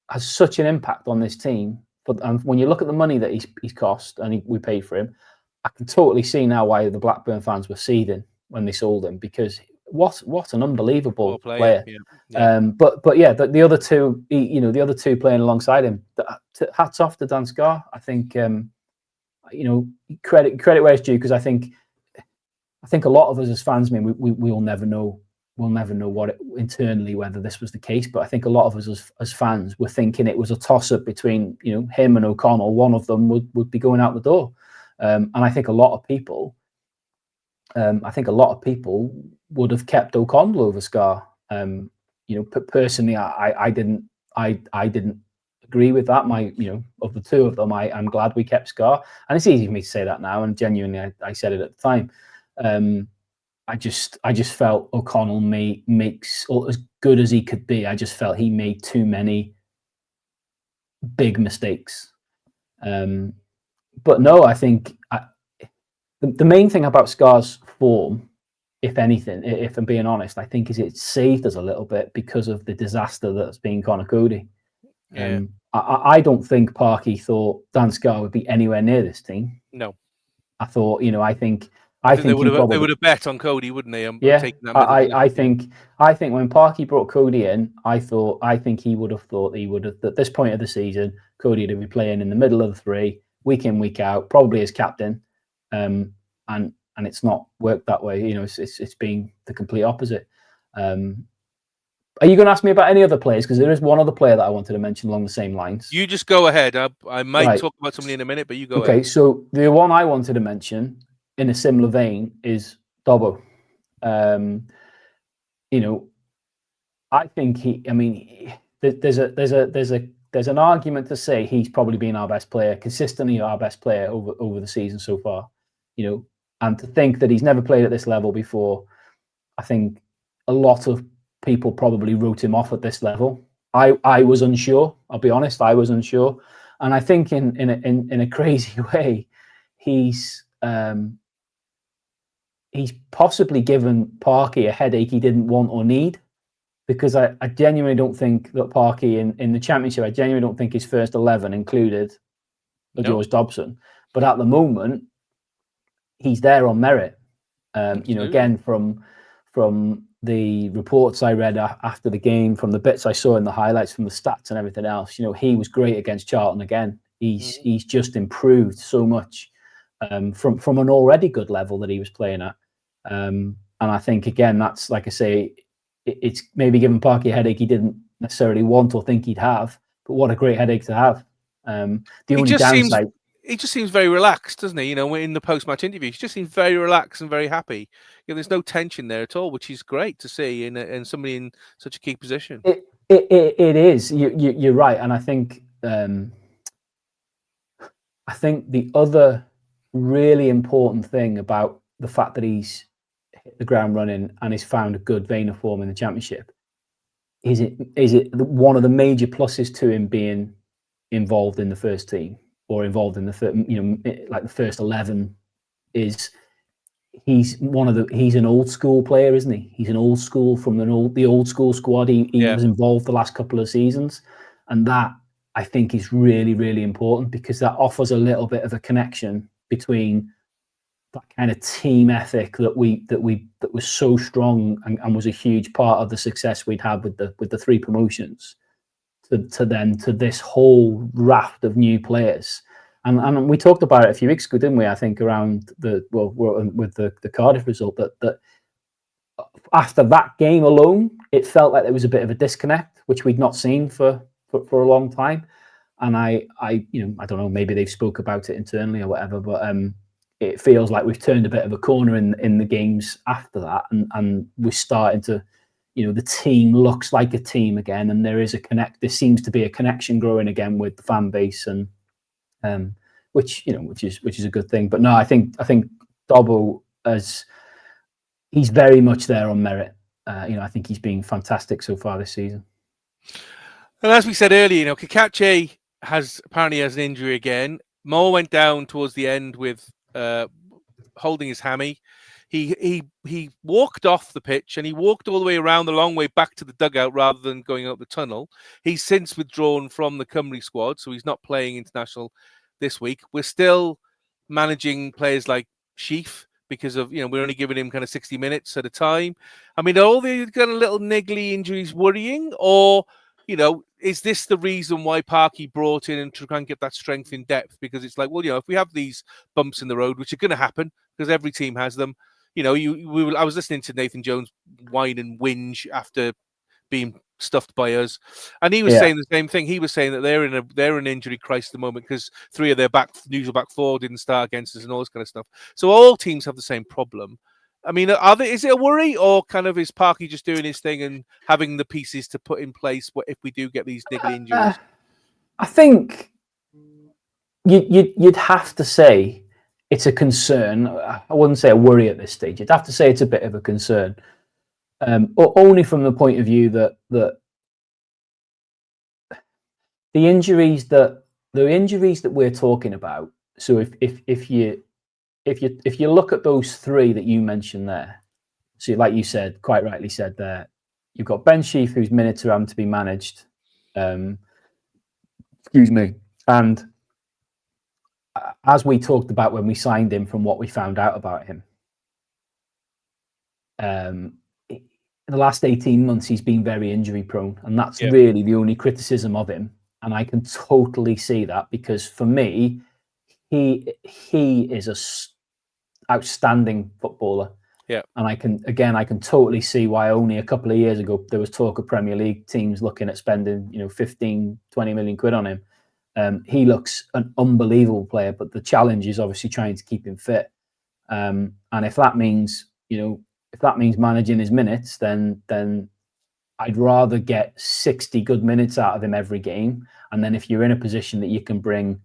has such an impact on this team. But when you look at the money that he's cost and we paid for him, I can totally see now why the Blackburn fans were seething when they sold him, because what an unbelievable player. Yeah. But yeah, the other two, the other two playing alongside him, hats off to Dan Scarr. I think credit where it's due, because I think a lot of us as fans, I mean, we will never know. We'll never know internally whether this was the case, but I think a lot of us as fans were thinking it was a toss-up between him and O'Connell. One of them would be going out the door, and I think a lot of people, would have kept O'Connell over Scarr. Personally, I didn't agree with that. Of the two of them, I'm glad we kept Scarr, and it's easy for me to say that now, and genuinely, I said it at the time. I just felt O'Connell makes as good as he could be. I just felt he made too many big mistakes. But no, I think the main thing about Scarr's form, if anything, if I'm being honest, I think is it saved us a little bit because of the disaster that's been Conor Cody. Yeah. I don't think Parky thought Dan Scarr would be anywhere near this team. No. I thought, I think they would have bet on Cody, wouldn't they? I think when Parky brought Cody in, I think he would have at this point of the season, Cody would be playing in the middle of the three, week in, week out, probably as captain, and it's not worked that way. It's been the complete opposite. Are you going to ask me about any other players? Because there is one other player that I wanted to mention along the same lines. You just go ahead. I might talk about somebody in a minute, but you go ahead. Okay, so the one I wanted to mention in a similar vein is Dobbo. I think there's an argument to say he's probably been our best player, consistently our best player over the season so far. And to think that he's never played at this level before, I think a lot of people probably wrote him off at this level. I was unsure. I'll be honest, I was unsure, and I think in a crazy way, he's possibly given Parky a headache he didn't want or need, because I genuinely don't think that Parky in the Championship, I genuinely don't think his first 11 included George Dobson. But at the moment, he's there on merit. Again, from the reports I read after the game, from the bits I saw in the highlights, from the stats and everything else, he was great against Charlton again. He's just improved so much from an already good level that he was playing at. And I think, again, that's, like I say, it's maybe given Parky a headache he didn't necessarily want or think he'd have, but what a great headache to have. The only downside... He just seems very relaxed, doesn't he? In the post-match interview, he just seems very relaxed and very happy. There's no tension there at all, which is great to see in somebody in such a key position. It is. You're right, and I think the other really important thing about the fact that he's hit the ground running and he's found a good vein of form in the Championship is it one of the major pluses to him being involved in the first team, or involved in the first 11, is he's an old school player, isn't he? He's an old school from the old school squad. He was involved the last couple of seasons, and that I think is really, really important, because that offers a little bit of a connection between kind of team ethic that was so strong and was a huge part of the success we'd had with the 3 promotions to this whole raft of new players. And we talked about it a few weeks ago, didn't we? I think around with the Cardiff result that after that game alone, it felt like there was a bit of a disconnect, which we'd not seen for a long time. And I don't know, maybe they've spoke about it internally or whatever, but it feels like we've turned a bit of a corner in the games after that, and we're starting to, the team looks like a team again, and there seems to be a connection growing again with the fan base, and which is a good thing. But no, I think Dobbo, he's very much there on merit. I think he's been fantastic so far this season. And as we said earlier, Kakache apparently has an injury again. Mo went down towards the end with holding his hammy. He walked off the pitch and he walked all the way around the long way back to the dugout rather than going up the tunnel. He's since withdrawn from the Cymru squad, so he's not playing international this week. We're still managing players like Sheaf because of, we're only giving him kind of 60 minutes at a time. I mean, are all the kind of little niggly injuries worrying, or is this the reason why Parky brought in and try and get that strength in depth? Because it's like, well, if we have these bumps in the road, which are going to happen because every team has them, I was listening to Nathan Jones whine and whinge after being stuffed by us, and he was saying the same thing. He was saying that they're in injury crisis at the moment because 3 of their usual back 4 didn't start against us and all this kind of stuff. So all teams have the same problem. I mean, is it a worry, or kind of is Parky just doing his thing and having the pieces to put in place if we do get these niggly injuries? I think you'd have to say it's a concern. I wouldn't say a worry at this stage. You'd have to say it's a bit of a concern, only from the point of view that the injuries that we're talking about. So if you look at those 3 that you mentioned there, so like you said, quite rightly said there, you've got Ben Sheaf, whose minutes are having to be managed. Excuse me. And as we talked about when we signed him, from what we found out about him, in the last 18 months, he's been very injury prone. And that's really the only criticism of him. And I can totally see that, because for me, he is a outstanding footballer. Yeah. And I can totally see why only a couple of years ago there was talk of Premier League teams looking at spending 15-20 million quid on him. He looks an unbelievable player, but the challenge is obviously trying to keep him fit. And if that means managing his minutes, then I'd rather get 60 good minutes out of him every game. And then if you're in a position that you can bring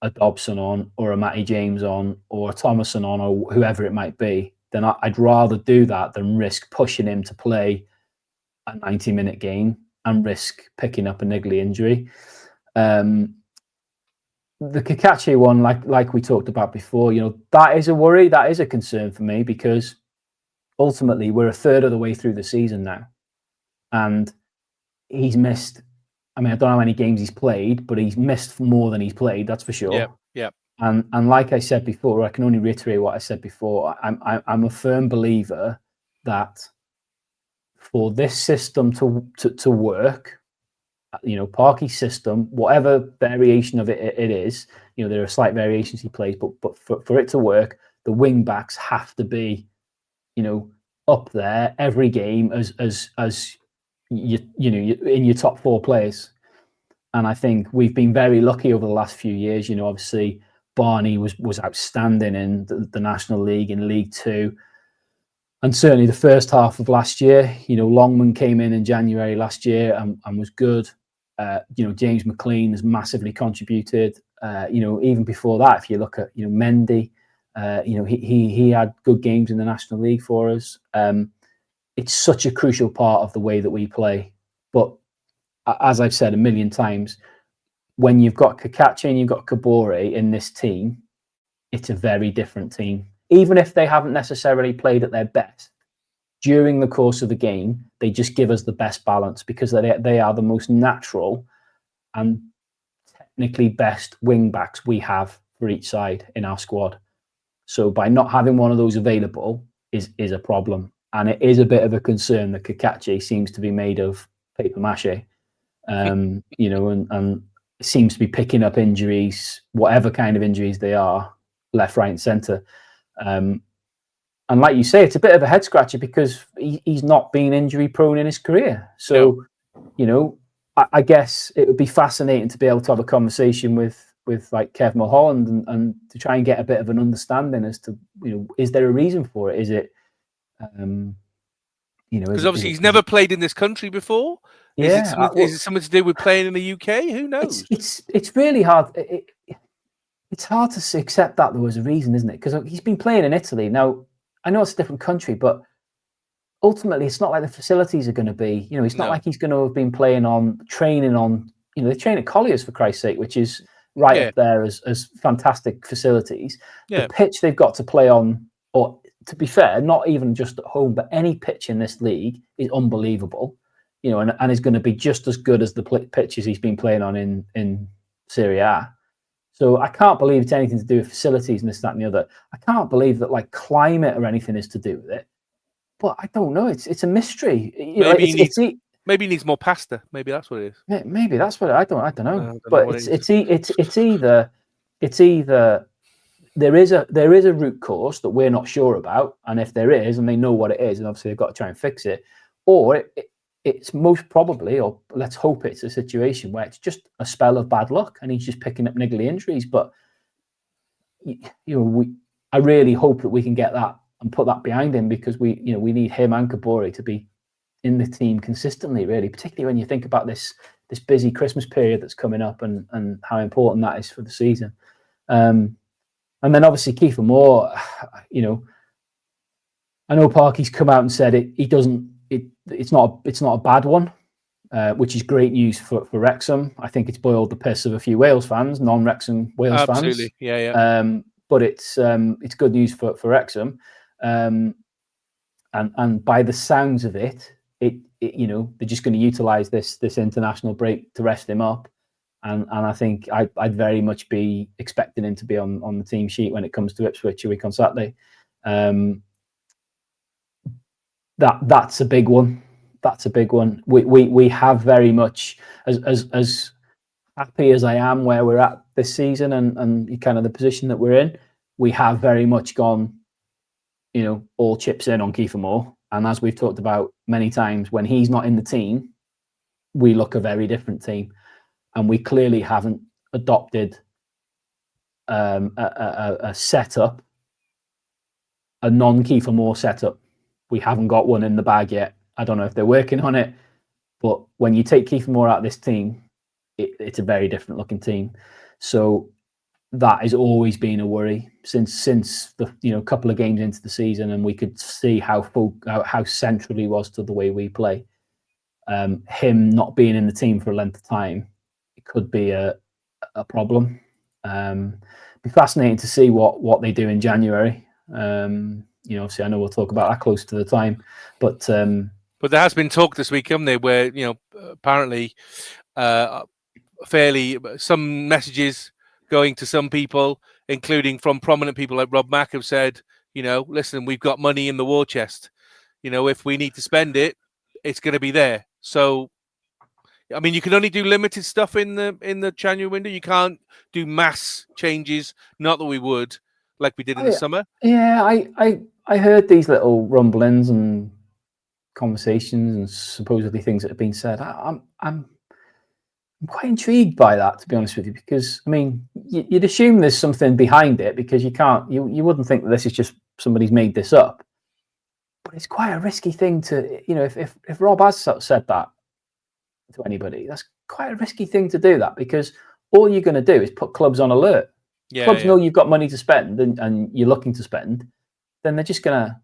a Dobson on, or a Matty James on, or a Thomason on, or whoever it might be, then I'd rather do that than risk pushing him to play a 90-minute game and risk picking up a niggly injury. The Kakache one, like we talked about before, that is a worry, that is a concern for me, because ultimately we're a third of the way through the season now, and he's missed. I mean, I don't know how many games he's played, but he's missed more than he's played. That's for sure. Yeah. And like I said before, I can only reiterate what I said before. I'm a firm believer that for this system to work, Parky's system, whatever variation of it is, there are slight variations he plays, but for it to work, the wing backs have to be, up there every game as you in your top 4 players. And I think we've been very lucky over the last few years. Obviously Barney was outstanding in the National League, in League 2, and certainly the first half of last year. Longman came in January last year and was good. James McLean has massively contributed. Even before that, if you look at Mendy, he had good games in the National League for us. It's such a crucial part of the way that we play. But as I've said a million times, when you've got Kakache and you've got Kabore in this team, it's a very different team. Even if they haven't necessarily played at their best, during the course of the game, they just give us the best balance, because they are the most natural and technically best wing backs we have for each side in our squad. So by not having one of those available is a problem. And it is a bit of a concern that Kakachi seems to be made of paper mache, and seems to be picking up injuries, whatever kind of injuries they are, left, right, and centre. And like you say, it's a bit of a head scratcher because he's not been injury prone in his career. So, I guess it would be fascinating to be able to have a conversation with like Kev Mulholland and to try and get a bit of an understanding as to, is there a reason for it? Is it, because obviously he's never played in this country before. Yeah, is it something to do with playing in the UK? Who knows? It's really hard. It's hard to accept that there was a reason, isn't it? Because he's been playing in Italy. Now, I know it's a different country, but ultimately, it's not like the facilities are going to be. It's not like he's going to have been training on. They train at Collier's, for Christ's sake, which is right up there as fantastic facilities. Yeah. The pitch they've got to play on, or to be fair, not even just at home, but any pitch in this league is unbelievable. And is going to be just as good as the pitches he's been playing on in Serie A. So I can't believe it's anything to do with facilities and this, that, and the other. I can't believe that like climate or anything is to do with it. But I don't know. It's a mystery. Maybe he needs more pasta. Maybe that's what it is. Maybe that's what I don't know. But it's either there is a root cause that we're not sure about, and if there is, and they know what it is, and obviously they've got to try and fix it, or it's most probably, or let's hope it's a situation where it's just a spell of bad luck and he's just picking up niggly injuries. But I really hope that we can get that and put that behind him, because we need him and Kabore to be in the team consistently, really, particularly when you think about this busy Christmas period that's coming up and how important that is for the season. And then obviously Kiefer Moore, I know Parky's come out and said it's not a bad one, which is great news for Wrexham. I think it's boiled the piss of a few Wales fans, non-Wrexham Wales fans. Absolutely, yeah. But it's good news for Wrexham, and by the sounds of it, they're just going to utilise this international break to rest him up, and I think I'd very much be expecting him to be on the team sheet when it comes to Ipswich a week on Saturday. That's a big one. That's a big one. We have very much, as happy as I am where we're at this season and kind of the position that we're in, we have very much gone, all chips in on Kiefer Moore. And as we've talked about many times, when he's not in the team, we look a very different team. And we clearly haven't adopted a setup, a non-Kiefer Moore setup. We haven't got one in the bag yet. I don't know if they're working on it, but when you take Kiefer Moore out of this team, it's a very different looking team. So that has always been a worry since the couple of games into the season, and we could see how central he was to the way we play. Him not being in the team for a length of time, it could be a problem. Be fascinating to see what they do in January. Obviously, I know we'll talk about that close to the time, but there has been talk this week, haven't there, where apparently fairly some messages going to some people, including from prominent people like Rob Mack, have said, listen, we've got money in the war chest. If we need to spend it, it's going to be there. So, I mean, you can only do limited stuff in the January window. You can't do mass changes. Not that we would, like we did in the summer. Yeah, I heard these little rumblings and conversations and supposedly things that have been said. I'm quite intrigued by that, to be honest with you, because I mean, you'd assume there's something behind it, because you wouldn't think that this is just somebody's made this up. But it's quite a risky thing to, if Rob has said that to anybody, that's quite a risky thing to do that, because all you're going to do is put clubs on alert. Clubs know you've got money to spend and you're looking to spend, then they're just going to,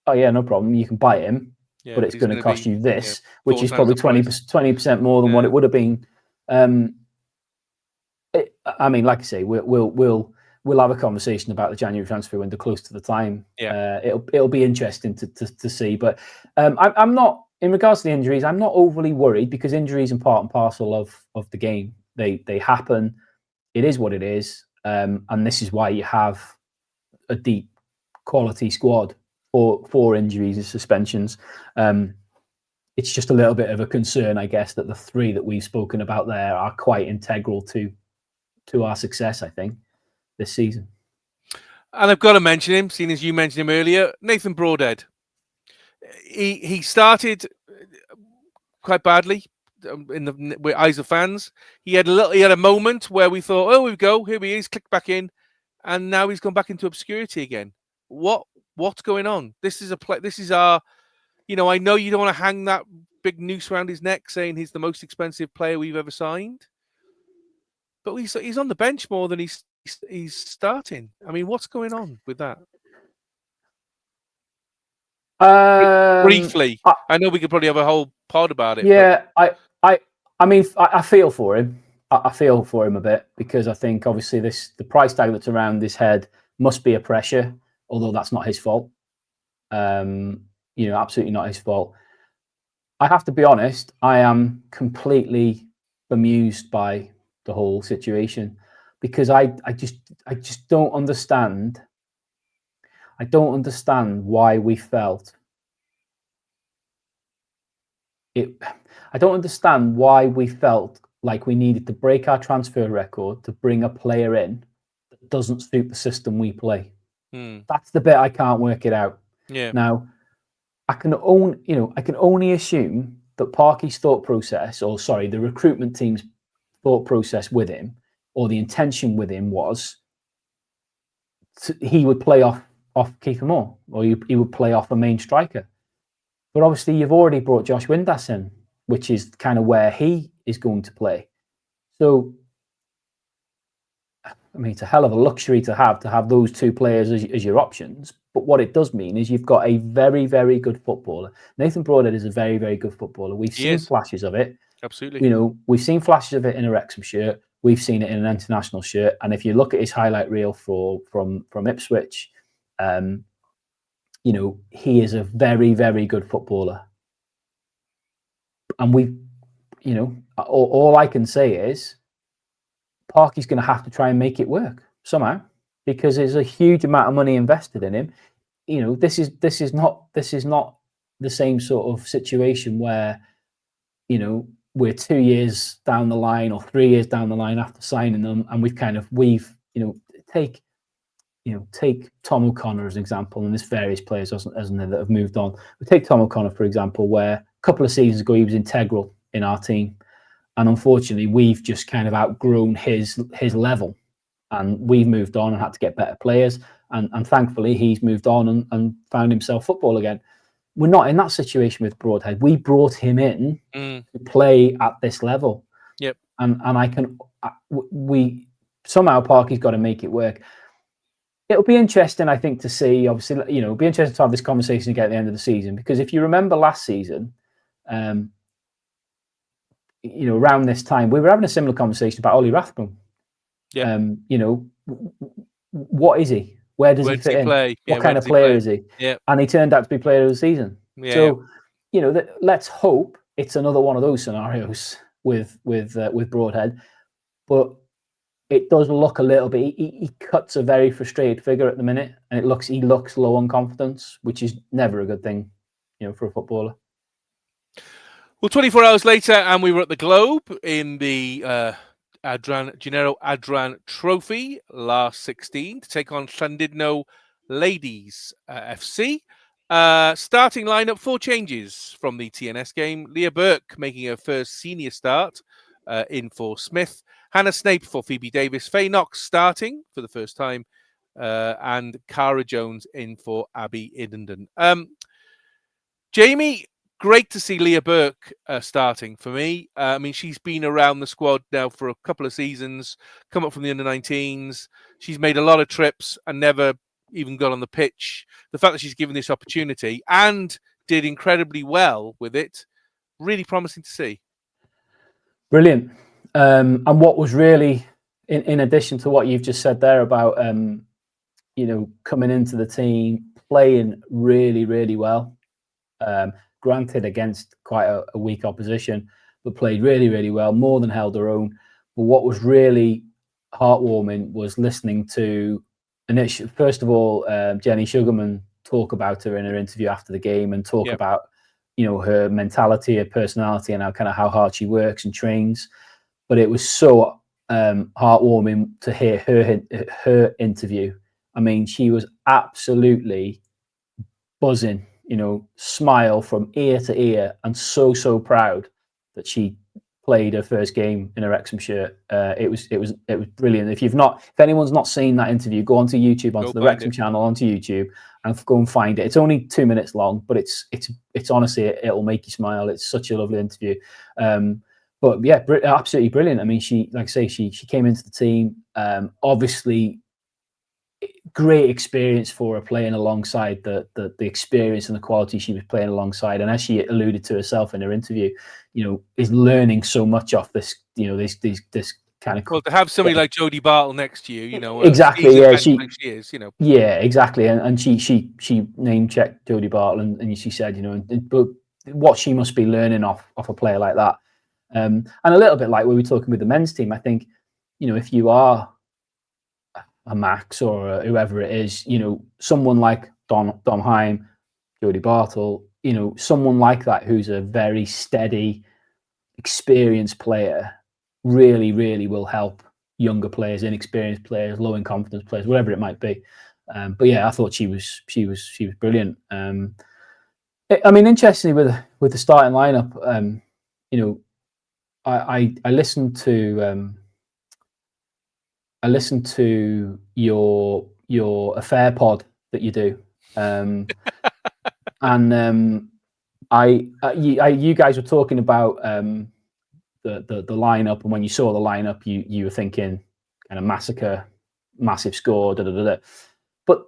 oh yeah, no problem, you can buy him, but it's going to cost you this, which is probably 20% more than what it would have been. I mean, like I say, we'll have a conversation about the January transfer window close to the time. It'll be interesting to see, but I'm not, in regards to the injuries, I'm not overly worried, because injuries are part and parcel of the game. They happen. It is what it is. And this is why you have a deep quality squad for injuries and suspensions. It's just a little bit of a concern, I guess, that the three that we've spoken about there are quite integral to our success, I think, this season. And I've got to mention him, seeing as you mentioned him earlier, Nathan Broadhead. He started quite badly in the eyes of fans. He had a moment where we thought, oh, here we go, here he is, click back in, and now he's gone back into obscurity again. What's going on? This is our. I know you don't want to hang that big noose around his neck saying he's the most expensive player we've ever signed, but he's on the bench more than he's starting. I mean, what's going on with that? Briefly, I know we could probably have a whole pod about it. Yeah, but... I feel for him. I feel for him a bit because I think obviously the price tag that's around his head must be a pressure, although that's not his fault. Absolutely not his fault. I have to be honest, I am completely bemused by the whole situation because I just don't understand. I don't understand why we felt it. I don't understand why we felt like we needed to break our transfer record to bring a player in that doesn't suit the system we play. That's the bit I can't work it out. Yeah. Now, I can only assume that Parky's thought process, the recruitment team's thought process with him, or the intention with him was he would play off Kiefer Moore, or he would play off a main striker. But obviously, you've already brought Josh Windass in, which is kind of where he is going to play. So, I mean, it's a hell of a luxury to have those two players as your options. But what it does mean is you've got a very, very good footballer. Nathan Broadhead is a very, very good footballer. We've seen flashes of it. Absolutely. We've seen flashes of it in a Wrexham shirt. We've seen it in an international shirt. And if you look at his highlight reel from Ipswich, he is a very, very good footballer. And all I can say is Parky's going to have to try and make it work somehow, because there's a huge amount of money invested in him. This is not the same sort of situation where, we're 2 years down the line or 3 years down the line after signing them, and take Tom O'Connor as an example, and there's various players, hasn't there, that have moved on. We take Tom O'Connor, for example, where a couple of seasons ago he was integral in our team, and unfortunately we've just kind of outgrown his level, and we've moved on and had to get better players, and thankfully he's moved on and found himself football again. We're not in that situation with Broadhead. We brought him in to play at this level. Yep. And somehow Parky's got to make it work. It'll be interesting, I think, to see. Obviously, it'll be interesting to have this conversation again at the end of the season, because if you remember last season, around this time, we were having a similar conversation about Ollie Rathbone. Yeah. What is he? Where does he fit in? Play? What kind of player is he? Yeah. And he turned out to be player of the season. Yeah. So, let's hope it's another one of those scenarios with Broadhead. But it does look a little bit. He cuts a very frustrated figure at the minute, and he looks low on confidence, which is never a good thing, for a footballer. Well, 24 hours later, and we were at the Globe in the Gennaro Adran Trophy last 16 to take on Llandudno Ladies FC. Starting lineup, 4 changes from the TNS game. Leah Burke making her first senior start in for Smith. Hannah Snape for Phoebe Davis. Faye Knox starting for the first time. And Cara Jones in for Abby Idenden. Jamie, great to see Leah Burke starting for me. I mean, she's been around the squad now for a couple of seasons, come up from the under-19s. She's made a lot of trips and never even got on the pitch. The fact that she's given this opportunity and did incredibly well with it, really promising to see. Brilliant. And what was really, in addition to what you've just said there about, coming into the team, playing really, really well. Granted, against quite a weak opposition, but played really, really well, more than held her own. But what was really heartwarming was listening to first of all, Jenny Sugarman talk about her in her interview after the game and talk about, her mentality, her personality, and how hard she works and trains. But it was so heartwarming to hear her interview. I mean, she was absolutely buzzing, smile from ear to ear, and so proud that she played her first game in a Wrexham shirt. It was brilliant. If anyone's not seen that interview, go onto YouTube, onto the Wrexham channel, onto YouTube, and go and find it. It's only 2 minutes long, but it's honestly, it'll make you smile. It's such a lovely interview. But yeah, absolutely brilliant. I mean, she came into the team. Obviously, great experience for her playing alongside the experience and the quality she was playing alongside. And as she alluded to herself in her interview, is learning so much off this, this kind of. Well, to have somebody like Jodie Bartle next to you, exactly, yeah, she is, yeah, exactly, and she name checked Jodie Bartle, and she said, but what she must be learning off a player like that, and a little bit like we were talking with the men's team. I think, if you are a Max or whoever it is, someone like Dom Heim, Jodie Bartle, someone like that who's a very steady, experienced player, really, really will help younger players, inexperienced players, low in confidence players, whatever it might be. But yeah, I thought she was brilliant. I mean, interestingly, with the starting lineup, I listened to your affair pod that you do, and you guys were talking about the lineup, and when you saw the lineup, you were thinking kind of massacre, massive score, But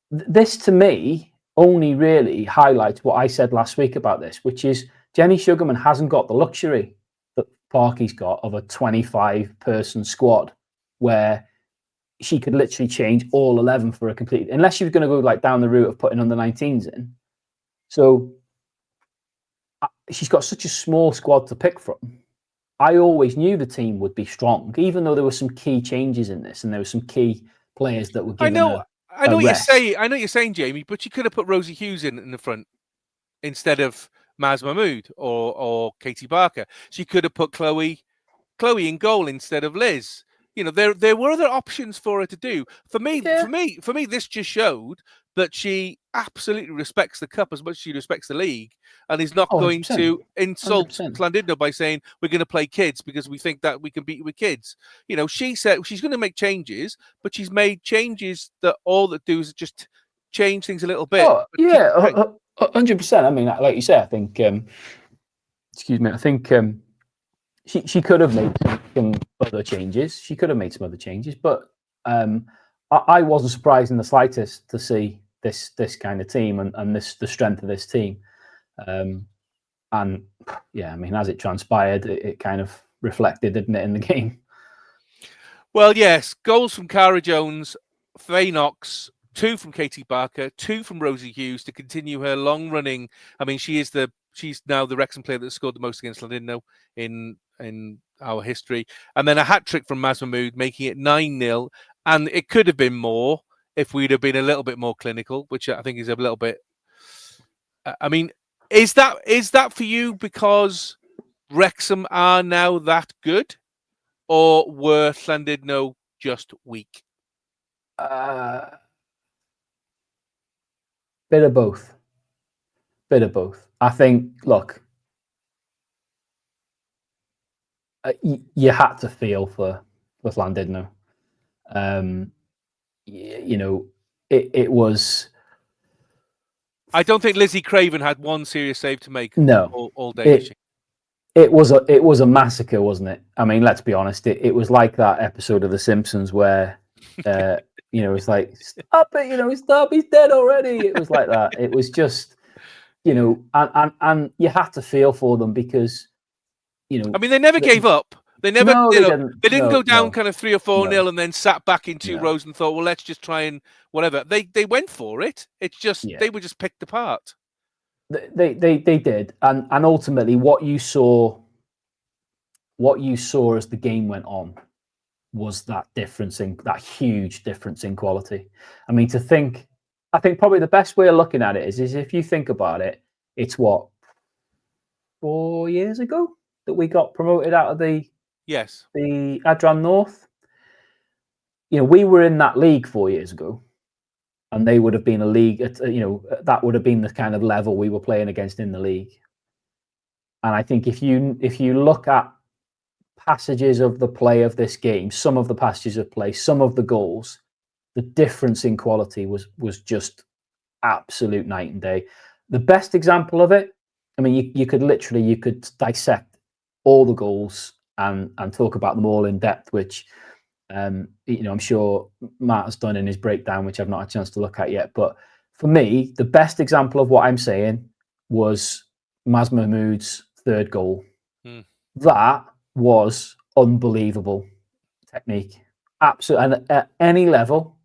this to me only really highlights what I said last week about this, which is Jenny Sugarman hasn't got the luxury that Parky's got of a 25-person squad, where she could literally change all 11 for a complete, unless she was going to go down the route of putting under 19s in. So she's got such a small squad to pick from. I always knew the team would be strong, even though there were some key changes in this, and there were some key players that were given. I know what you're saying. I know what you're saying, Jamie, but you could have put Rosie Hughes in the front instead of Maz Mahmood or Katie Barker. She could have put Chloe in goal instead of Liz. There were other options for her to do. For me, this just showed that she absolutely respects the cup as much as she respects the league, and is not going to insult 100%. Llandudno by saying we're going to play kids because we think that we can beat you with kids. She said she's going to make changes, but she's made changes that all that do is just change things a little bit. Oh, yeah, 100%. I mean, like you say, I think. Excuse me. I think. She could have made some other changes. She could have made some other changes, but I wasn't surprised in the slightest to see this kind of team and the strength of this team. And yeah, I mean, as it transpired, it kind of reflected, didn't it, in the game? Well, yes, goals from Cara Jones, Faye Knox, 2 from Katie Barker, 2 from Rosie Hughes to continue her long running. I mean, she's now the Wrexham player that scored the most against Llandudno in our history, and then a hat trick from Maz Mahmood, making it 9-0. And it could have been more if we'd have been a little bit more clinical, which I think is a little bit. I mean, is that for you because Wrexham are now that good, or were Llandudno just weak? Bit of both. I think. Look. You had to feel for Llandudno. It was. I don't think Lizzie Craven had one serious save to make. No, all day. It was a massacre, wasn't it? I mean, let's be honest. It was like that episode of The Simpsons where, it's like, stop it. Stop. He's dead already. It was like that. It was just, and you had to feel for them because. I mean, they never gave up. They never, they didn't go down kind of 3 or 4-0 and then sat back in 2 rows and thought, well, let's just try and whatever. They went for it. It's just they were just picked apart. They did, and ultimately, what you saw as the game went on was that huge difference in quality. I mean, I think probably the best way of looking at it is if you think about it, it's what, 4 years ago that we got promoted out of the Adran North. You know, we were in that league 4 years ago, and they would have been a league. That would have been the kind of level we were playing against in the league. And I think if you look at passages of the play of this game, some of the passages of play, some of the goals, the difference in quality was just absolute night and day. The best example of it, I mean, you could dissect all the goals and talk about them all in depth, which I'm sure Matt has done in his breakdown, which I've not had a chance to look at yet. But for me, the best example of what I'm saying was Maz Mahmood's third goal. That was unbelievable technique. Absolutely. And at any level,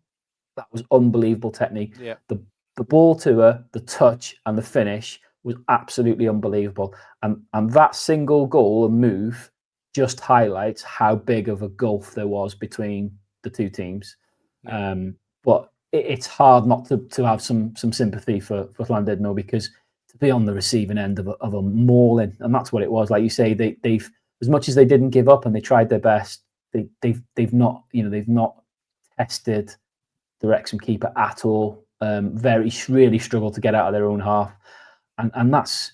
that was unbelievable technique. Yeah. The ball to her, the touch and the finish was absolutely unbelievable. And that single goal and move just highlights how big of a gulf there was between the two teams. Yeah. But it's hard not to have some sympathy for Llandudno, because to be on the receiving end of a mauling, and that's what it was. Like you say, they've as much as they didn't give up and they tried their best, they've not tested the Wrexham keeper at all. Really struggled to get out of their own half, and that's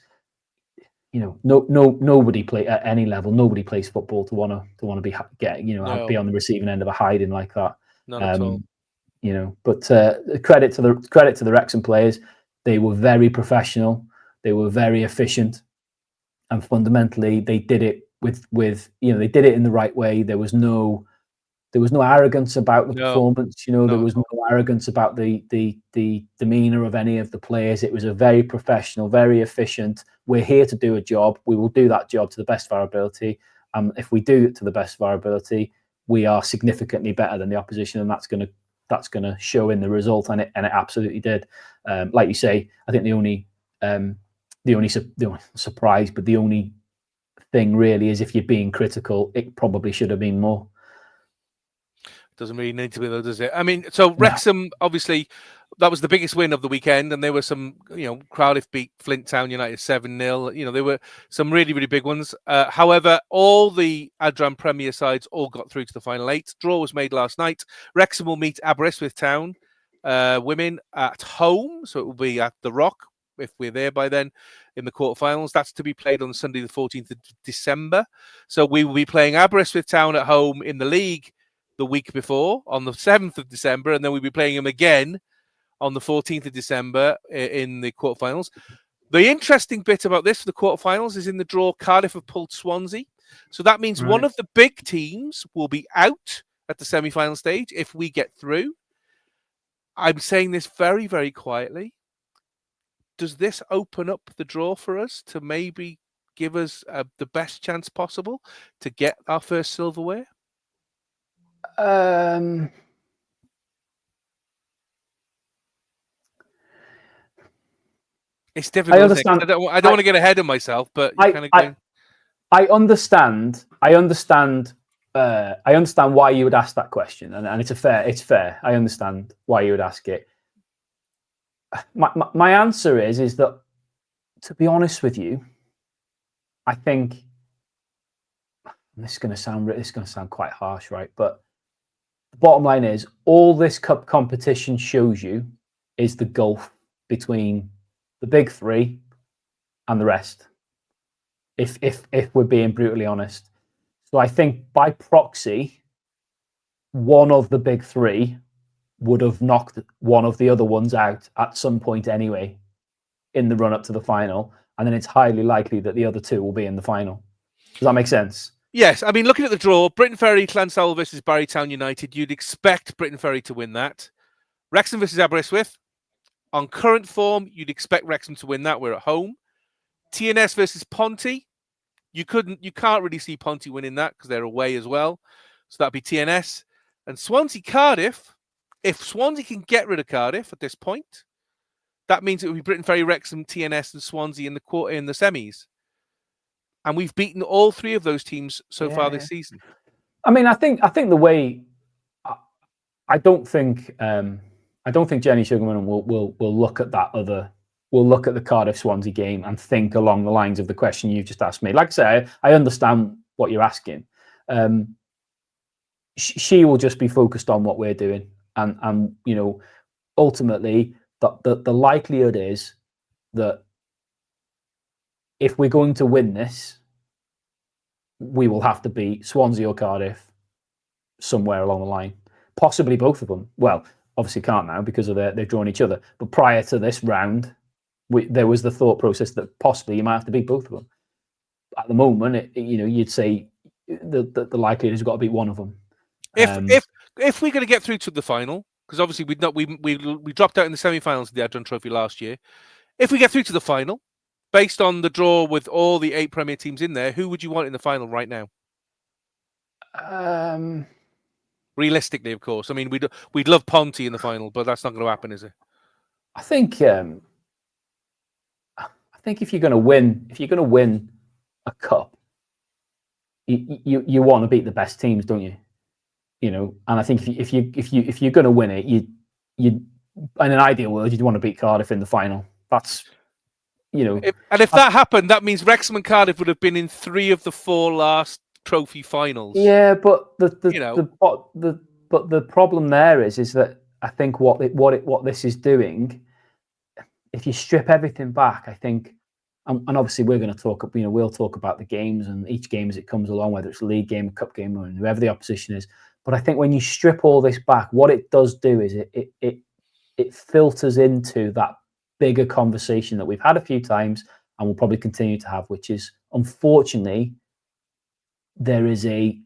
nobody play at any level. Nobody plays football to want to be be on the receiving end of a hiding like that. Not at all. But credit to the Wrexham players. They were very professional. They were very efficient, and fundamentally they did it with they did it in the right way. There was no arrogance about the performance. There was no arrogance about the demeanor of any of the players. It was a very professional, very efficient. We're here to do a job. We will do that job to the best of our ability. If we do it to the best of our ability, we are significantly better than the opposition, and that's going to show in the result, and it absolutely did. Like you say, I think the only surprise, but the only thing really is, if you're being critical, it probably should have been more. Doesn't really need to be though, does it? I mean, so Wrexham, obviously, that was the biggest win of the weekend, and there were some, Cardiff beat Flint Town United 7-0. There were some really, really big ones. However, all the Adran Premier sides all got through to the final 8. Draw was made last night. Wrexham will meet Aberystwyth Town Women at home, so it will be at the Rock, if we're there by then, in the quarterfinals. That's to be played on Sunday, the 14th of December. So we will be playing Aberystwyth Town at home in the league the week before, on the 7th of December, and then we'll be playing them again on the 14th of December in the quarterfinals. The interesting bit about this for the quarterfinals is, in the draw, Cardiff have pulled Swansea. So that means one of the big teams will be out at the semi-final stage if we get through. I'm saying this very, very quietly. Does this open up the draw for us to maybe give us the best chance possible to get our first silverware? It's difficult. I understand. I don't want to get ahead of myself, but I understand. I understand why you would ask that question, and it's fair. I understand why you would ask it. My answer is that, to be honest with you, I think this is going to sound quite harsh, right? But the bottom line is, all this cup competition shows you is the gulf between the big three and the rest. If we're being brutally honest, so I think by proxy, one of the big three would have knocked one of the other ones out at some point anyway in the run up to the final, and then it's highly likely that the other two will be in the final. Does that make sense? Yes. I mean, looking at the draw, Britain Ferry, Llansamble versus Barrytown United, you'd expect Britain Ferry to win that. Wrexham versus Aberystwyth, on current form, you'd expect Wrexham to win that. We're at home. TNS versus Ponty, you can't really see Ponty winning that because they're away as well. So that'd be TNS. And Swansea Cardiff, if Swansea can get rid of Cardiff at this point, that means it would be Britain Ferry, Wrexham, TNS, and Swansea in the semis. And we've beaten all three of those teams so far this season. I mean, I think the way I don't think Jenny Sugarman will look at that other. We'll look at the Cardiff Swansea game and think along the lines of the question you've just asked me. Like I say, I understand what you're asking. She will just be focused on what we're doing, and ultimately, the likelihood is that if we're going to win this, we will have to beat Swansea or Cardiff somewhere along the line, possibly both of them. Well, obviously can't now because of they've drawn each other. But prior to this round, there was the thought process that possibly you might have to beat both of them. At the moment, you'd say the likelihood has got to beat one of them. If we're going to get through to the final, because obviously we dropped out in the semi-finals of the Adron Trophy last year. If we get through to the final, based on the draw with all the 8 Premier teams in there, who would you want in the final right now? Realistically, of course. I mean, we'd love Ponty in the final, but that's not going to happen, is it? I think if you're going to win a cup, you want to beat the best teams, don't you? And I think if you're going to win it, you in an ideal world you'd want to beat Cardiff in the final. That's If that happened, that means Wrexham and Cardiff would have been in 3 of the 4 last trophy finals. Yeah, but the problem there is that I think what this is doing, if you strip everything back, I think, and obviously we're going to talk, we'll talk about the games and each game as it comes along, whether it's a league game, a cup game, or whoever the opposition is. But I think when you strip all this back, what it does do is it filters into that bigger conversation that we've had a few times and will probably continue to have, which is, unfortunately, there is a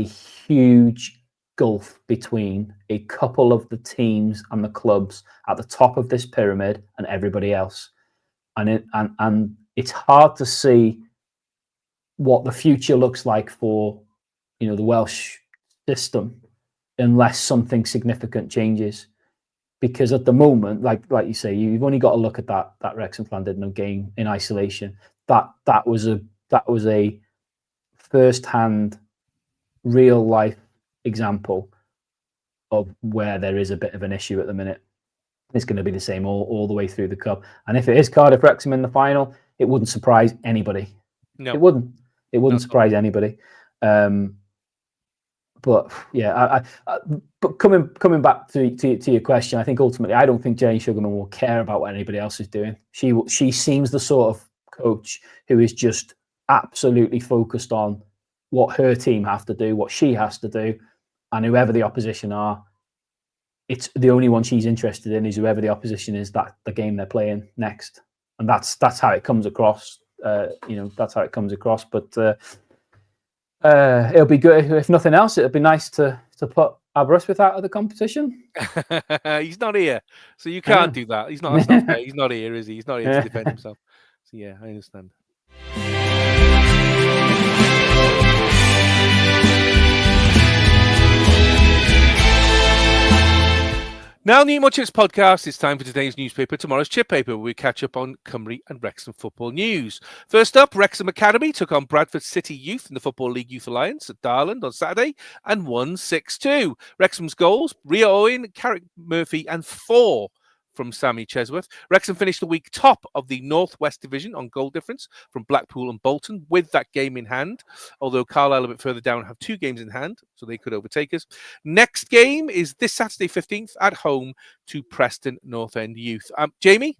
huge gulf between a couple of the teams and the clubs at the top of this pyramid and everybody else, and it's hard to see what the future looks like for the Welsh system unless something significant changes. Because at the moment, like you say, you've only got to look at that Wrexham Llandudno game in isolation. That was a first-hand, real-life example of where there is a bit of an issue at the minute. It's going to be the same all the way through the cup. And if it is Cardiff Wrexham in the final, it wouldn't surprise anybody. No, it wouldn't. It wouldn't surprise anybody. But yeah, but coming back to your question, I think ultimately I don't think Jenny Sugarman will care about what anybody else is doing. She seems the sort of coach who is just absolutely focused on what her team have to do, what she has to do, and whoever the opposition are, it's the only one she's interested in is whoever the opposition is, that the game they're playing next, and that's how it comes across. That's how it comes across. But it'll be good. If nothing else, it'll be nice to put Aberystwyth out of the competition. He's not here, so you can't do that. He's not. He's not here, is he? He's not here to defend himself. So yeah, I understand. Now, the Eat More Chips podcast, it's time for today's newspaper, tomorrow's chip paper, where we catch up on Cymru and Wrexham football news. First up, Wrexham Academy took on Bradford City Youth in the Football League Youth Alliance at Darland on Saturday and won 6-2. Wrexham's goals, Ria Owen, Carrick Murphy and 4 from Sammy Chesworth. Wrexham finished the week top of the North West Division on goal difference from Blackpool and Bolton with that game in hand, although Carlisle a bit further down have 2 games in hand, so they could overtake us. Next game is this Saturday 15th at home to Preston North End Youth. Jamie,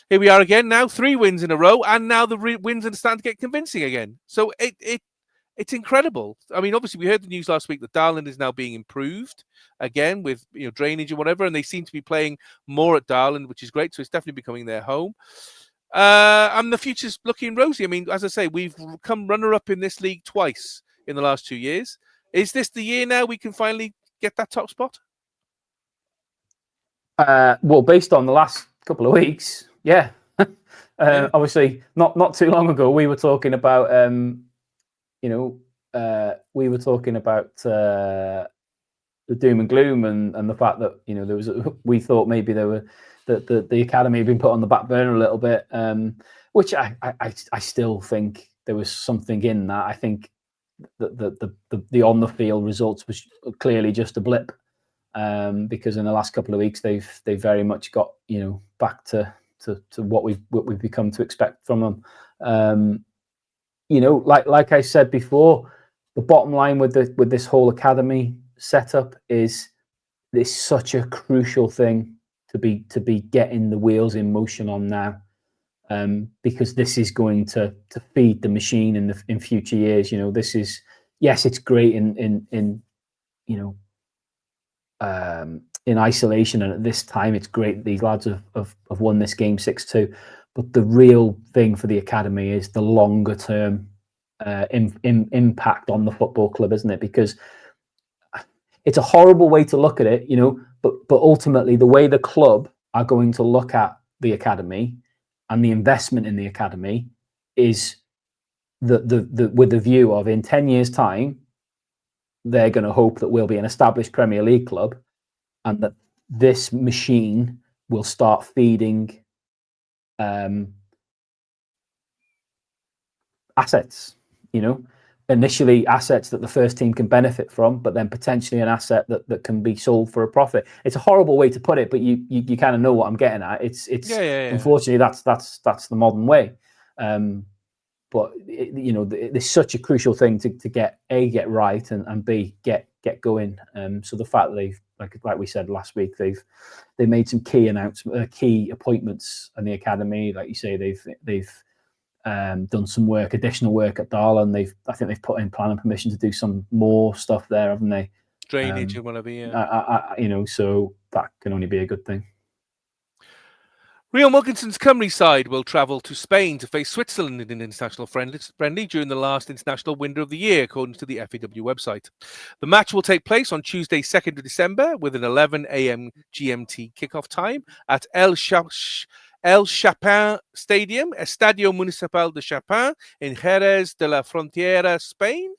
here we are again now, 3 wins in a row, and now the wins are starting to get convincing again. So it's incredible. I mean, obviously, we heard the news last week that Darland is now being improved again with drainage and whatever, and they seem to be playing more at Darland, which is great. So it's definitely becoming their home. And the future's looking rosy. I mean, as I say, we've come runner-up in this league twice in the last 2 years. Is this the year now we can finally get that top spot? Well, based on the last couple of weeks, yeah. Obviously, not too long ago, we were talking about. We were talking about the doom and gloom and the fact that there was we thought maybe there were the academy had been put on the back burner a little bit, which I still think there was something in that. I think the on the field results was clearly just a blip, because in the last couple of weeks they've very much got back to what we've become to expect from them. Like I said before, the bottom line with this whole academy setup is this such a crucial thing to be getting the wheels in motion on now, because this is going to feed the machine in future years. This is, yes, it's great in isolation, and at this time it's great that these lads have won this game 6-2, but the real thing for the academy is the longer term impact on the football club, isn't it? Because it's a horrible way to look at it, but ultimately the way the club are going to look at the academy and the investment in the academy is the with the view of, in 10 years' time, they're going to hope that we'll be an established Premier League club, and that this machine will start feeding assets, initially assets that the first team can benefit from, but then potentially an asset that can be sold for a profit. It's a horrible way to put it, but you kind of know what I'm getting at. It's Unfortunately that's the modern way. But there's such a crucial thing to get right and B get going. So the fact that they've, like we said last week, they made some key appointments in the academy. Like you say, they've done some additional work at Darlin. I think they've put in planning permission to do some more stuff there, haven't they? Drainage and whatever, yeah. So that can only be a good thing. Rian Wilkinson's Cymru side will travel to Spain to face Switzerland in an international friendly during the last international window of the year, according to the FAW website. The match will take place on Tuesday, 2nd of December, with an 11 a.m. GMT kickoff time at El Chapin Stadium, Estadio Municipal de Chapin, in Jerez de la Frontera, Spain.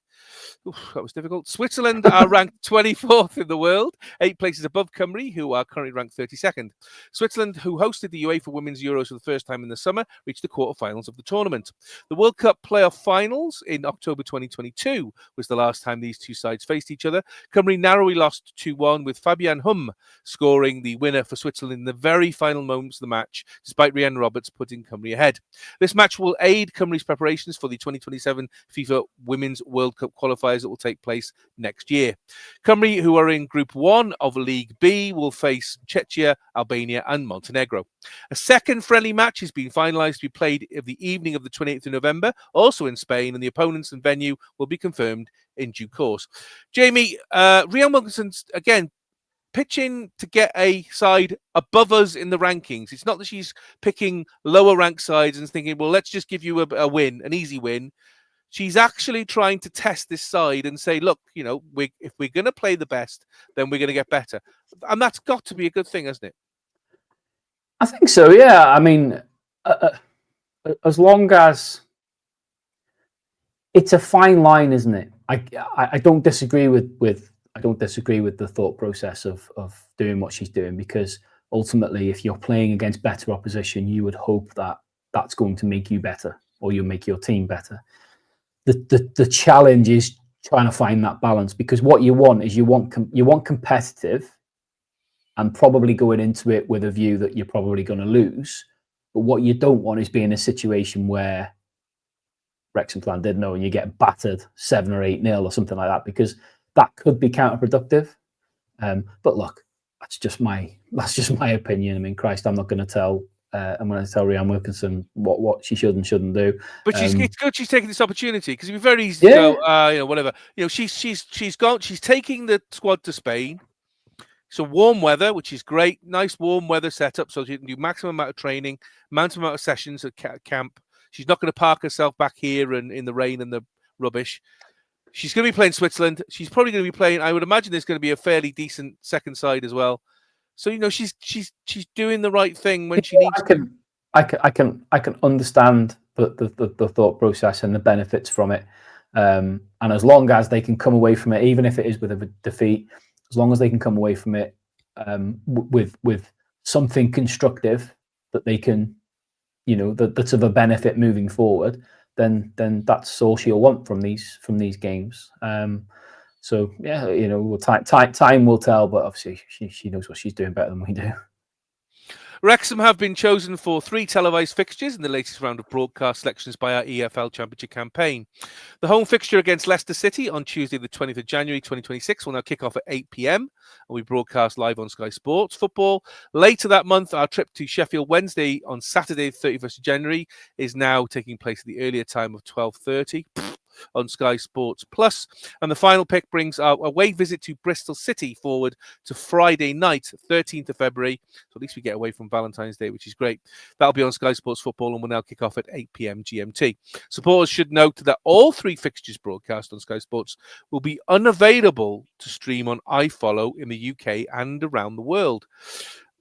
Oof, that was difficult. Switzerland are ranked 24th in the world, 8 places above Cymru, who are currently ranked 32nd. Switzerland, who hosted the UEFA Women's Euros for the first time in the summer, reached the quarterfinals of the tournament. The World Cup playoff finals in October 2022 was the last time these two sides faced each other. Cymru narrowly lost 2-1, with Fabian Hum scoring the winner for Switzerland in the very final moments of the match, despite Rhiannon Roberts putting Cymru ahead. This match will aid Cymru's preparations for the 2027 FIFA Women's World Cup qualifiers that will take place next year. Cymru, who are in Group 1 of League B, will face Czechia, Albania and Montenegro. A second friendly match has been finalised to be played in the evening of the 28th of November, also in Spain, and the opponents and venue will be confirmed in due course. Jamie, Rian Wilkinson's, again, pitching to get a side above us in the rankings. It's not that she's picking lower ranked sides and thinking, well, let's just give you a win, an easy win. She's actually trying to test this side and say, look, if we're going to play the best, then we're going to get better. And that's got to be a good thing, hasn't it? I think so, yeah. I mean, as long as it's a fine line, isn't it? I don't disagree with the thought process of doing what she's doing, because ultimately, if you're playing against better opposition, you would hope that that's going to make you better, or you'll make your team better. The challenge is trying to find that balance, because what you want is you want competitive, and probably going into it with a view that you're probably going to lose. But what you don't want is be in a situation where Wrexham Llandudno and you get battered 7 or 8-0 or something like that, because that could be counterproductive. But look, that's just my opinion. I mean, Christ, I'm going to tell Rian Wilkinson what she should and shouldn't do. But it's good she's taking this opportunity, because it'd be very easy to go, whatever. She's taking the squad to Spain. So warm weather, which is great, nice warm weather setup, so she can do maximum amount of training, maximum amount of sessions at camp. She's not going to park herself back here and in the rain and the rubbish. She's going to be playing Switzerland. She's probably going to be playing, I would imagine there's going to be a fairly decent second side as well. So she's doing the right thing when she needs to. I can understand the thought process and the benefits from it. And as long as they can come away from it, even if it is with a defeat, as long as they can come away from it with something constructive that they can, that's of a benefit moving forward, then that's all she'll want from these games. So yeah, you know, time will tell, but obviously she knows what she's doing better than we do. Wrexham have been chosen for 3 televised fixtures in the latest round of broadcast selections by our EFL Championship campaign. The home fixture against Leicester City on Tuesday, the 20th of January 2026, will now kick off at 8 p.m. and we broadcast live on Sky Sports Football. Later that month, our trip to Sheffield Wednesday on Saturday, the 31st of January, is now taking place at the earlier time of 12:30. On Sky Sports Plus. And the final pick brings our away visit to Bristol City forward to Friday night, 13th of February. So at least we get away from Valentine's Day, which is great. That'll be on Sky Sports Football and will now kick off at 8 p.m. GMT. Supporters should note that all 3 fixtures broadcast on Sky Sports will be unavailable to stream on iFollow in the UK and around the world.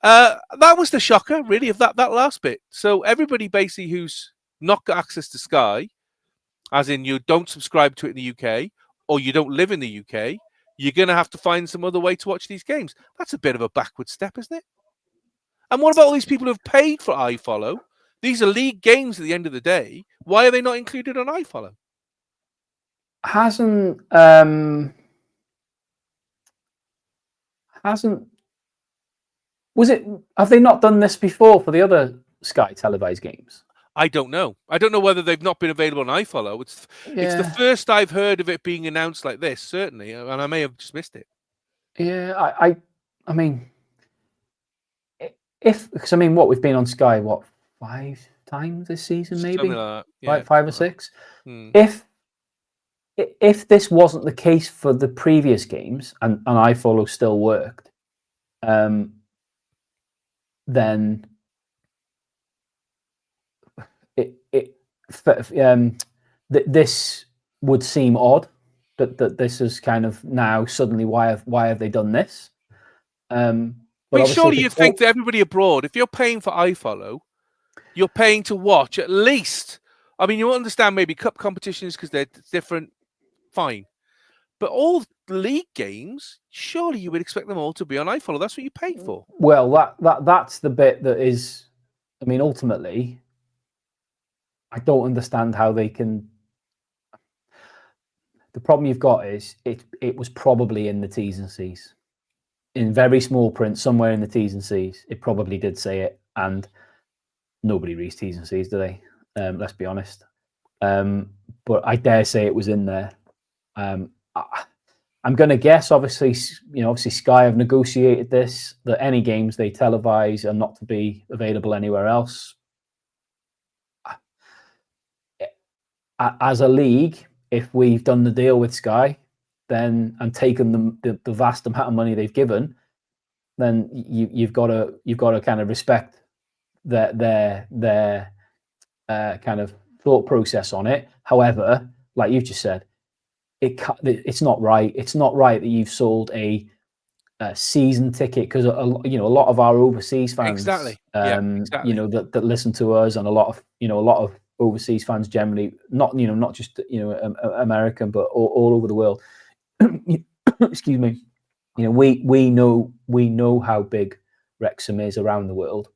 That was the shocker, really, of that last bit. So everybody basically who's not got access to Sky, as in you don't subscribe to it in the UK or you don't live in the UK, you're going to have to find some other way to watch these games. That's a bit of a backward step, isn't it? And what about all these people who have paid for iFollow? These are league games at the end of the day. Why are they not included on iFollow? Have they not done this before for the other Sky televised games? I don't know. I don't know whether they've not been available on iFollow. It's the first I've heard of it being announced like this, certainly, and I may have just missed it. Yeah, I mean, because what we've been on Sky, 5 times this season, maybe Something like that. Yeah, 5 or 6. If this wasn't the case for the previous games and iFollow still worked, then this would seem odd that this is kind of now suddenly why have they done this? But surely you'd think that everybody abroad, if you're paying for iFollow, you're paying to watch at least. I mean, you understand maybe cup competitions because they're different, fine. But all league games, surely you would expect them all to be on iFollow. That's what you pay for. Well, that's the bit that is. I mean, ultimately, I don't understand how they can. The problem you've got is it was probably in the T's and C's, in very small print somewhere in the T's and C's. It probably did say it, and nobody reads T's and C's, do they? Let's be honest. But I dare say it was in there. I'm going to guess, obviously Sky have negotiated this, that any games they televise are not to be available anywhere else. As a league, if we've done the deal with Sky, then and taken the vast amount of money they've given, then you've got to kind of respect their kind of thought process on it. However, like you've just said, it's not right. It's not right that you've sold a season ticket, because a lot of our overseas fans, exactly. That listen to us, and a lot of overseas fans generally, not just American, but all over the world. Excuse me. We know how big Wrexham is around the world,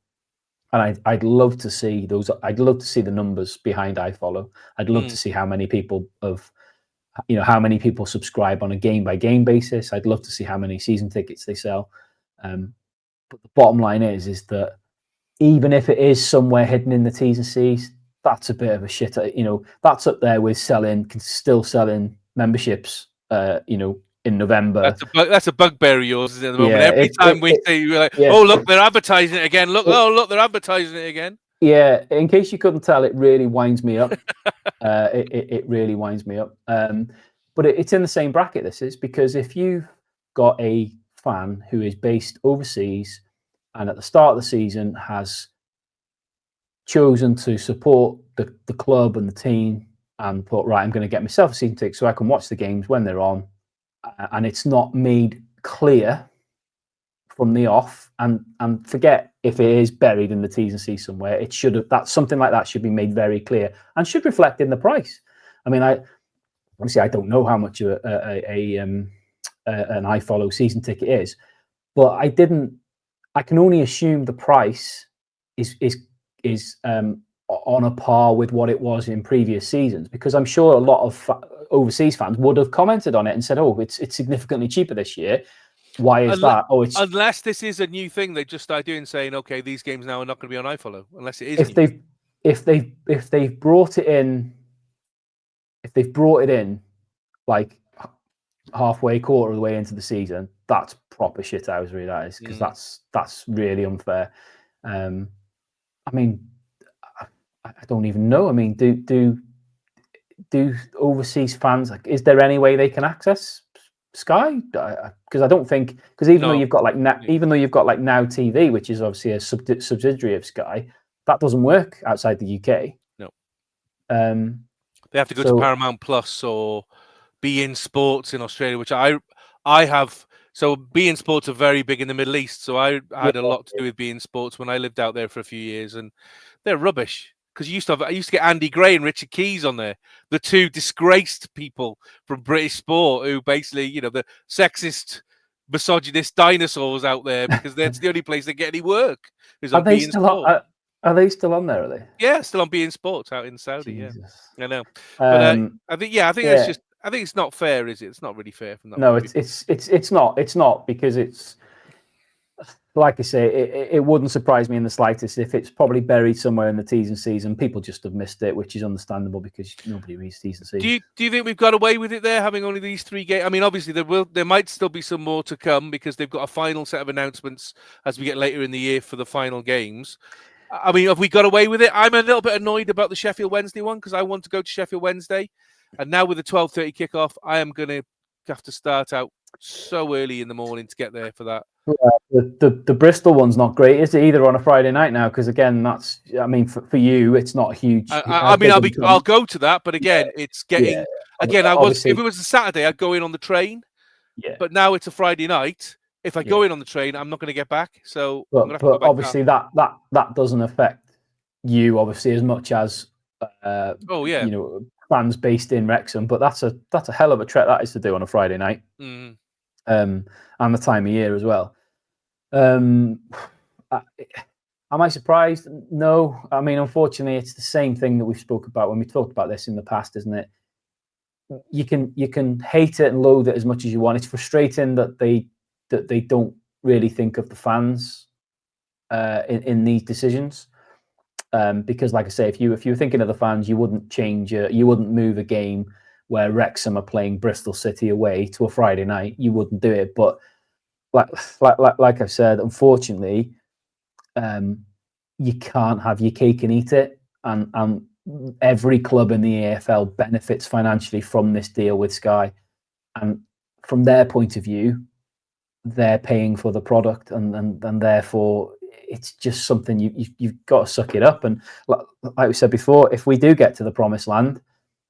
and I'd love to see those. I'd love to see the numbers behind iFollow. I'd love to see how many people subscribe on a game by game basis. I'd love to see how many season tickets they sell. But the bottom line is that even if it is somewhere hidden in the T's and C's, that's a bit of a shit. That's up there with still selling memberships. In November. That's a bugbear of yours, isn't it, at the moment? Yeah, every time we say, you're like, oh, look, they're advertising it again. Look, they're advertising it again. Yeah, in case you couldn't tell, it really winds me up. It really winds me up. But it's in the same bracket, this is, because if you've got a fan who is based overseas and at the start of the season has chosen to support the club and the team and thought, right, I'm going to get myself a season ticket so I can watch the games when they're on, and it's not made clear from the off, and forget if it is buried in the T's and C's somewhere, it should have, that something like that should be made very clear and should reflect in the price. I mean, obviously I don't know how much an iFollow season ticket is, but I can only assume the price is on a par with what it was in previous seasons, because I'm sure a lot of overseas fans would have commented on it and said, "Oh, it's significantly cheaper this year. Why is that?" Oh, it's unless this is a new thing they just started doing, saying, "Okay, these games now are not going to be on iFollow," unless it is. If they've brought it in, like halfway, quarter of the way into the season, that's proper shithousery. That is, because that's really unfair. I mean, I don't even know. I mean, do overseas fans, like, is there any way they can access Sky? Because I don't think, because even though you've got like Now TV, which is obviously a subsidiary of Sky, that doesn't work outside the UK. No. They have to go to Paramount Plus or beIN Sports in Australia, which I have. So beIN Sports are very big in the Middle East. So I had a lot to do with beIN Sports when I lived out there for a few years, and they're rubbish. Because I used to get Andy Gray and Richard Keys on there, the two disgraced people from British sport who basically, the sexist, misogynist dinosaurs out there, because that's the only place they get any work. Are they still on? Are they still on there? Are they? Yeah, still on beIN Sports out in Saudi. Jesus. Yeah, I know. But I think that's just. I think it's not fair, is it? It's not really fair from that. No, it's not. It's not, because it's, like I say, it wouldn't surprise me in the slightest if it's probably buried somewhere in the T's and C's, and people just have missed it, which is understandable because nobody reads T's and C's. Do you think we've got away with it there, having only these 3 games? I mean, obviously there might still be some more to come, because they've got a final set of announcements as we get later in the year for the final games. I mean, have we got away with it? I'm a little bit annoyed about the Sheffield Wednesday one, because I want to go to Sheffield Wednesday, and now with the 12:30 kickoff, I am going to have to start out so early in the morning to get there for that. The Bristol one's not great, is it, either on a Friday night now? Because again, that's, I mean, for you, it's not a huge. I'll go to that, but again, it's getting. Yeah. Again, if it was a Saturday, I'd go in on the train. Yeah. But now it's a Friday night. If I go in on the train, I'm not going to get back. So, but obviously that doesn't affect you obviously as much as fans based in Wrexham. But that's a hell of a trek that is to do on a Friday night, and the time of year as well. Am I surprised? No. I mean, unfortunately, it's the same thing that we've spoke about when we talked about this in the past, isn't it? You can hate it and loathe it as much as you want. It's frustrating that they don't really think of the fans in these decisions, because, like I say, if you were thinking of the fans, you wouldn't move a game where Wrexham are playing Bristol City away to a Friday night. You wouldn't do it. But like I've said, unfortunately, you can't have your cake and eat it, and every club in the AFL benefits financially from this deal with Sky, and from their point of view, they're paying for the product, and therefore it's just something you've got to suck it up. And like we said before, if we do get to the promised land,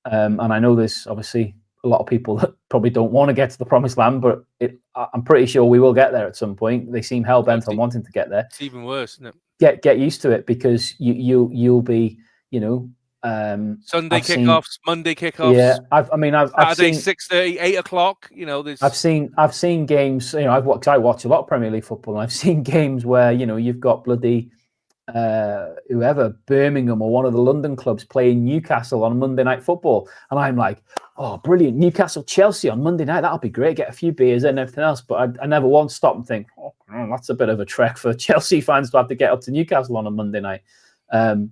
and I know there's obviously a lot of people that probably don't want to get to the promised land, but I'm pretty sure we will get there at some point. They seem hell bent on wanting to get there. It's even worse, isn't it? Get used to it, because you'll be, Sunday kickoffs, Monday kickoffs. Yeah, I've seen 6:30, 8 o'clock. I've seen games. I watch a lot of Premier League football, and I've seen games where you've got bloody whoever, Birmingham or one of the London clubs playing Newcastle on Monday Night Football, and I'm like, oh, brilliant, Newcastle Chelsea on Monday night, that'll be great, get a few beers and everything else. But I never once stop and think, oh, that's a bit of a trek for Chelsea fans to have to get up to Newcastle on a Monday night.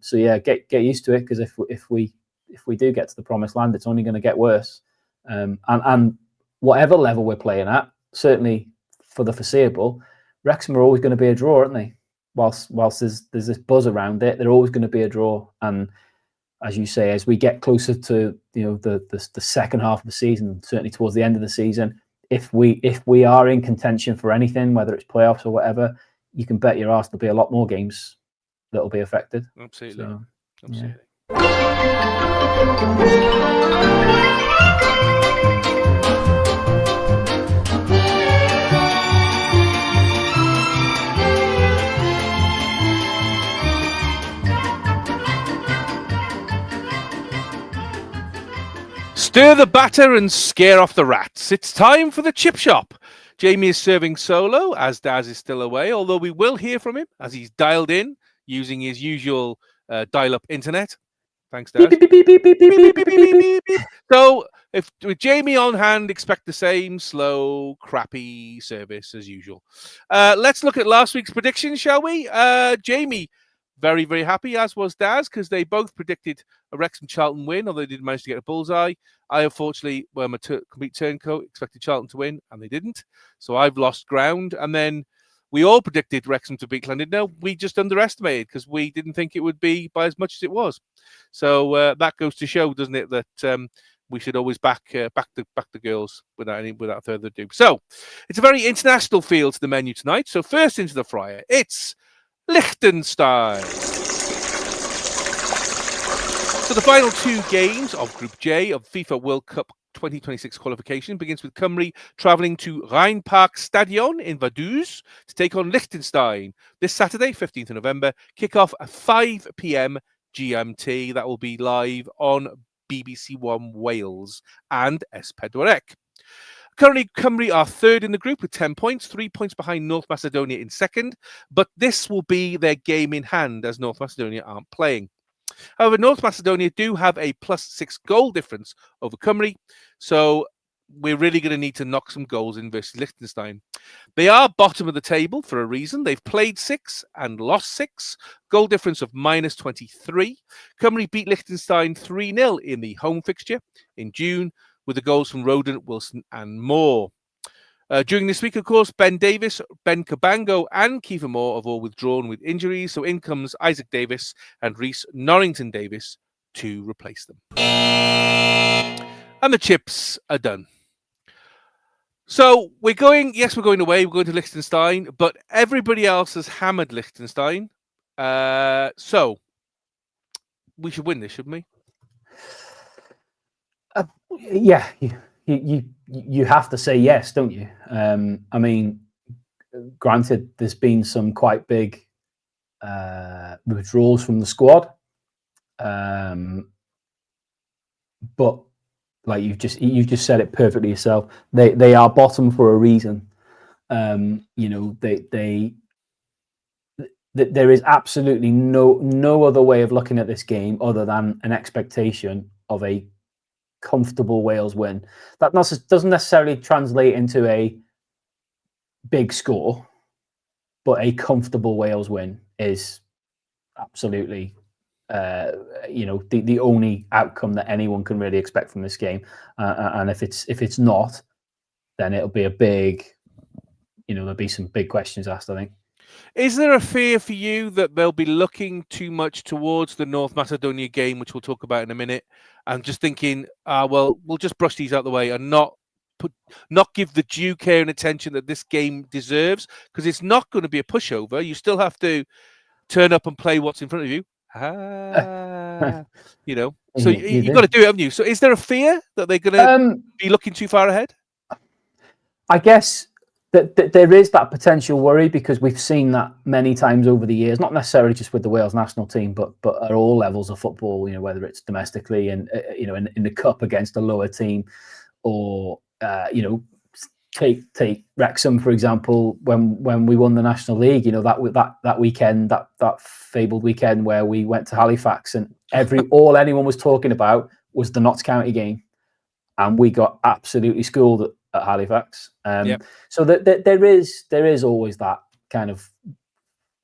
So yeah, get used to it, because if we do get to the promised land, it's only going to get worse. And whatever level we're playing at, certainly for the foreseeable, Wrexham are always going to be a draw, aren't they? Whilst there's this buzz around it, they're always going to be a draw. And as you say, as we get closer to the second half of the season, certainly towards the end of the season, if we are in contention for anything, whether it's playoffs or whatever, you can bet your arse there'll be a lot more games that'll be affected. Absolutely. So, absolutely. Stir the batter and scare off the rats. It's time for the chip shop. Jamie is serving solo, as Daz is still away, although we will hear from him as he's dialed in using his usual dial-up internet. Thanks, Beep, Daz. beep, beep, beep, beep, beep, beep, beep, beep, beep, beep. So, if with Jamie on hand, expect the same slow, crappy service as usual. Let's look at last week's predictions, shall we? Jamie, very, very happy, as was Daz, because they both predicted a Wrexham Charlton win, although they didn't manage to get a bullseye. I, unfortunately, were my complete turncoat, expected Charlton to win, and they didn't. So I've lost ground. And then we all predicted Wrexham to beat Llandudno. We just underestimated because we didn't think it would be by as much as it was. So that goes to show, doesn't it, that we should always back the girls without further ado. So it's a very international feel to the menu tonight. So first into the fryer, it's Lichtenstein. So the final two games of Group J of FIFA World Cup 2026 qualification begins with Cymru travelling to Rheinpark Stadion in Vaduz to take on Lichtenstein this Saturday, 15th of November. Kick-off at 5 p.m. GMT. That will be live on BBC One Wales and S4C. Currently, Cymru are third in the group with 10 points, 3 points behind North Macedonia in second, but this will be their game in hand as North Macedonia aren't playing. However, North Macedonia do have a +6 goal difference over Cymru, so we're really going to need to knock some goals in versus Liechtenstein. They are bottom of the table for a reason. They've played 6 and lost 6. Goal difference of -23. Cymru beat Liechtenstein 3-0 in the home fixture in June, with the goals from Rodent, Wilson and Moore. During this week, of course, Ben Davis, Ben Cabango and Kiefer Moore have all withdrawn with injuries, so in comes Isaac Davis and Rhys Norrington Davis to replace them. And the chips are done. So we're going away, we're going to Liechtenstein, but everybody else has hammered Liechtenstein. So we should win this, shouldn't we? Yeah, you have to say yes, don't you? I mean, granted, there's been some quite big withdrawals from the squad, but like you've just said it perfectly yourself. They are bottom for a reason. You know, there is absolutely no other way of looking at this game other than an expectation of a comfortable Wales win. That doesn't necessarily translate into a big score, but a comfortable Wales win is absolutely the only outcome that anyone can really expect from this game. And if it's not, then it'll be a big, there'll be some big questions asked, I think. Is there a fear for you that they'll be looking too much towards the North Macedonia game, which we'll talk about in a minute, and just thinking, well, we'll just brush these out the way and not give the due care and attention that this game deserves? Because it's not going to be a pushover. You still have to turn up and play what's in front of you. So you've got to do it, haven't you? So is there a fear that they're going to be looking too far ahead? I guess that there is that potential worry, because we've seen that many times over the years, not necessarily just with the Wales national team, but at all levels of football, whether it's domestically and, in the cup against a lower team, or, take Wrexham, for example, when we won the National League, that weekend, that fabled weekend where we went to Halifax, and all anyone was talking about was the Notts County game, and we got absolutely schooled at Halifax. So there is always that kind of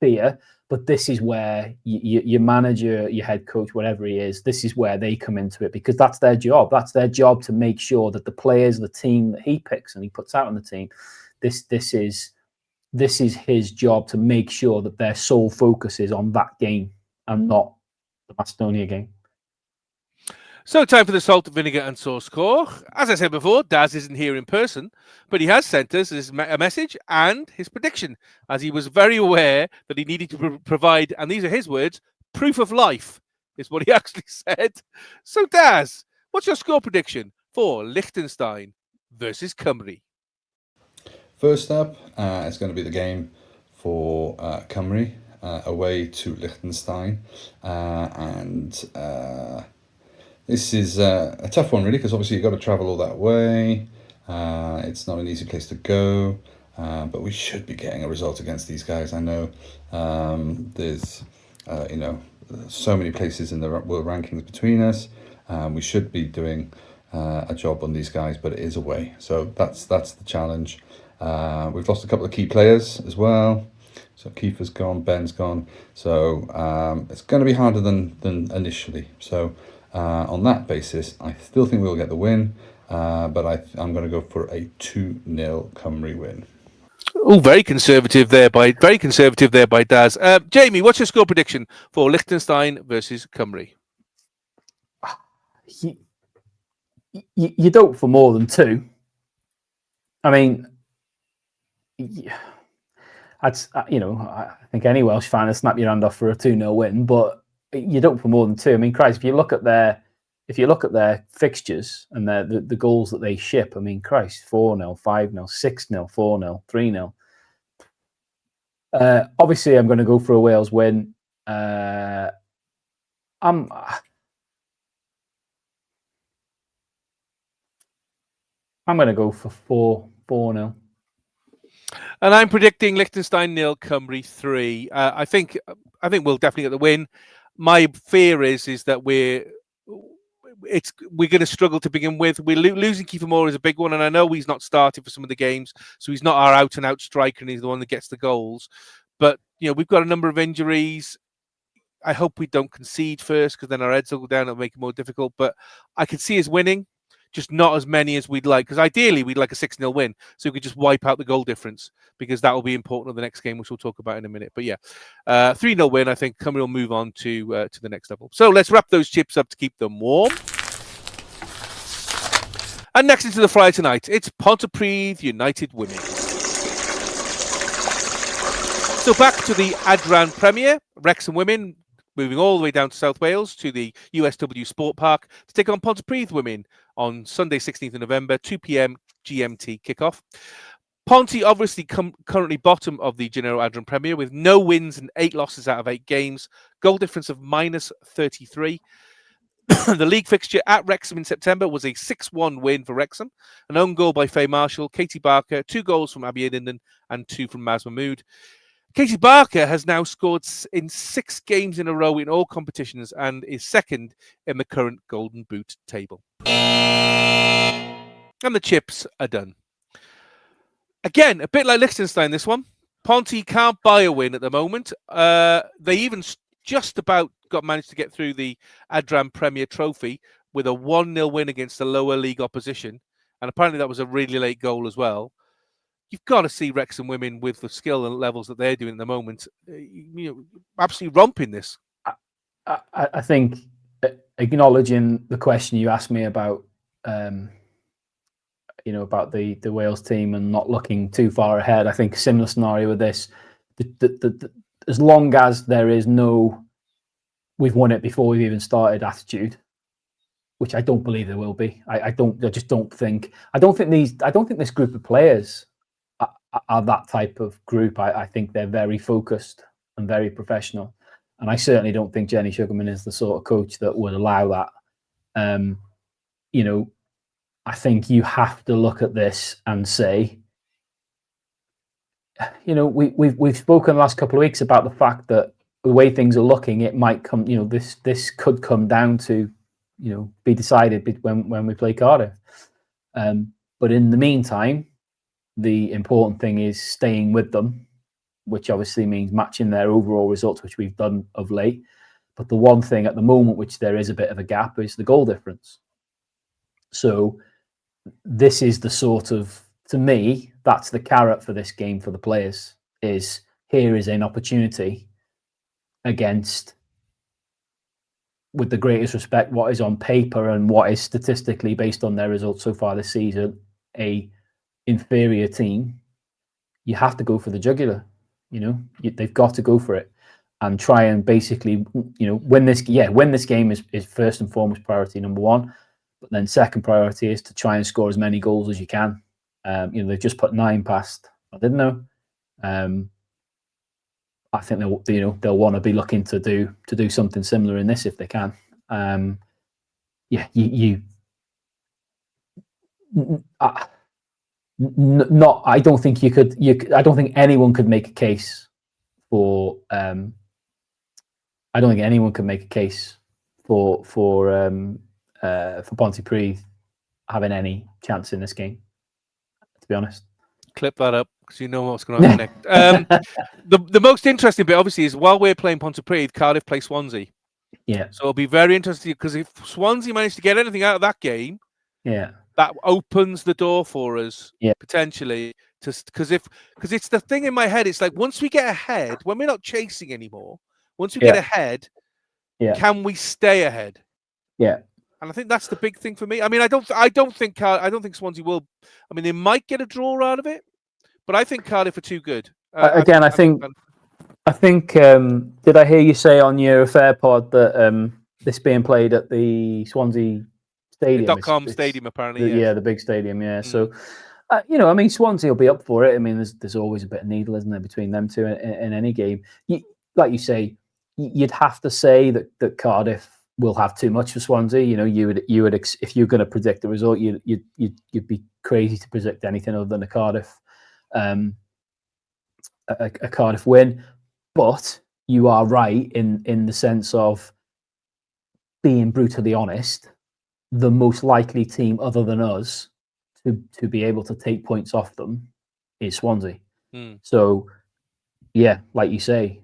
fear, but this is where your manager, your head coach, whatever he is, this is where they come into it, because that's their job. That's their job, to make sure that the players, the team that he picks and he puts out on the team, this is his job, to make sure that their sole focus is on that game and not the Macedonia game. So time for the salt, vinegar and sauce score. As I said before, Daz isn't here in person, but he has sent us a message and his prediction, as he was very aware that he needed to provide, and these are his words, proof of life, is what he actually said. So Daz, what's your score prediction for Liechtenstein versus Cymru? First up, it's going to be the game for Cymru away to Liechtenstein, this is a tough one, really, because obviously you've got to travel all that way. It's not an easy place to go, but we should be getting a result against these guys. I know there's, so many places in the world rankings between us. We should be doing a job on these guys, but it is away. So that's the challenge. We've lost a couple of key players as well. So Kiefer's gone, Ben's gone. So it's going to be harder than initially. So on that basis, I still think we'll get the win. But I'm going to go for a 2-0 Cymru win. Oh, very conservative there by Daz. Jamie, what's your score prediction for Lichtenstein versus Cymru? You don't for more than 2. I mean, I think any Welsh fan will snap your hand off for a 2-0 win, but you don't for more than 2. I mean, Christ, if you look at their fixtures and the goals that they ship, I mean, Christ, 4-0, 5-0, 6-0, 4-0, 3-0. Obviously, I'm going to go for a Wales win. I'm going to go for 4-0. And I'm predicting Liechtenstein 0, Cymru 3. I think we'll definitely get the win. My fear is that we're going to struggle to begin with. We're losing Kiefer Moore is a big one, and I know he's not starting for some of the games, so he's not our out-and-out striker, and he's the one that gets the goals. But we've got a number of injuries. I hope we don't concede first, because then our heads will go down and make it more difficult. But I can see us winning, just not as many as we'd like, because ideally we'd like a 6-0 win, so we could just wipe out the goal difference, because that will be important in the next game, which we'll talk about in a minute. But yeah, 3-0 win. I think Cymru will move on to the next level. So let's wrap those chips up to keep them warm. And next into the fry tonight, it's Pontypridd United Women. So back to the Adran Premier, Wrexham Women moving all the way down to South Wales to the USW Sport Park to take on Pontypridd Women on Sunday, 16th of November, 2 p.m. GMT kickoff. Ponty obviously currently bottom of the General Adran Premier with no wins and 8 losses out of 8 games. Goal difference of -33. The league fixture at Wrexham in September was a 6-1 win for Wrexham. An own goal by Faye Marshall, Katie Barker, 2 goals from Abby Edenden and 2 from Maz Mahmood. Katie Barker has now scored in 6 games in a row in all competitions and is second in the current Golden Boot table. And the chips are done. Again, a bit like Liechtenstein, this one. Ponty can't buy a win at the moment. They even just about managed to get through the Adran Premier Trophy with a 1-0 win against a lower league opposition. And apparently that was a really late goal as well. You've got to see Wrexham Women with the skill and levels that they're doing at the moment, absolutely romping this. I think acknowledging the question you asked me about, about the Wales team and not looking too far ahead. I think a similar scenario with this. As long as there is no, we've won it before we've even started attitude, which I don't believe there will be. I don't think this group of players are that type of group. I think they're very focused and very professional. And I certainly don't think Jenny Sugarman is the sort of coach that would allow that. I think you have to look at this and say, we've spoken the last couple of weeks about the fact that the way things are looking, it might come, this could come down to, be decided when we play Cardiff. But in the meantime, the important thing is staying with them, which obviously means matching their overall results, which we've done of late. But the one thing at the moment, which there is a bit of a gap, is the goal difference. So this is the sort of, to me, that's the carrot for this game for the players, is here is an opportunity against, with the greatest respect, what is on paper and what is statistically based on their results so far this season, a inferior team. You have to go for the jugular. They've got to go for it and try and basically, win this game is first and foremost priority number 1. But then second priority is to try and score as many goals as you can. They've just put 9 past. I didn't know. I think they'll want to be looking to do something similar in this if they can. I don't think I don't think anyone could make a case for. I I don't think anyone can make a case for Pontypridd having any chance in this game, to be honest. Clip that up because you know what's going to happen next. The most interesting bit, obviously, is while we're playing Pontypridd, Cardiff play Swansea. Yeah. So it'll be very interesting because if Swansea manage to get anything out of that game, that opens the door for us potentially. Because it's the thing in my head. It's like once we get ahead, when we're not chasing anymore, once we get ahead, can we stay ahead? Yeah. And I think that's the big thing for me. I mean, I don't think Swansea will. I mean, they might get a draw out of it, but I think Cardiff are too good. I think. Did I hear you say on your affair pod that this being played at the Swansea Stadium? .com stadium, apparently. Yeah, the big stadium. Yeah. So, I mean, Swansea will be up for it. I mean, there's always a bit of needle, isn't there, between them two in any game? Like you say, you'd have to say that Cardiff will have too much for Swansea. You would if you're going to predict the result, you'd be crazy to predict anything other than a Cardiff win. But you are right in the sense of being brutally honest. The most likely team other than us to be able to take points off them is Swansea. So, yeah, like you say,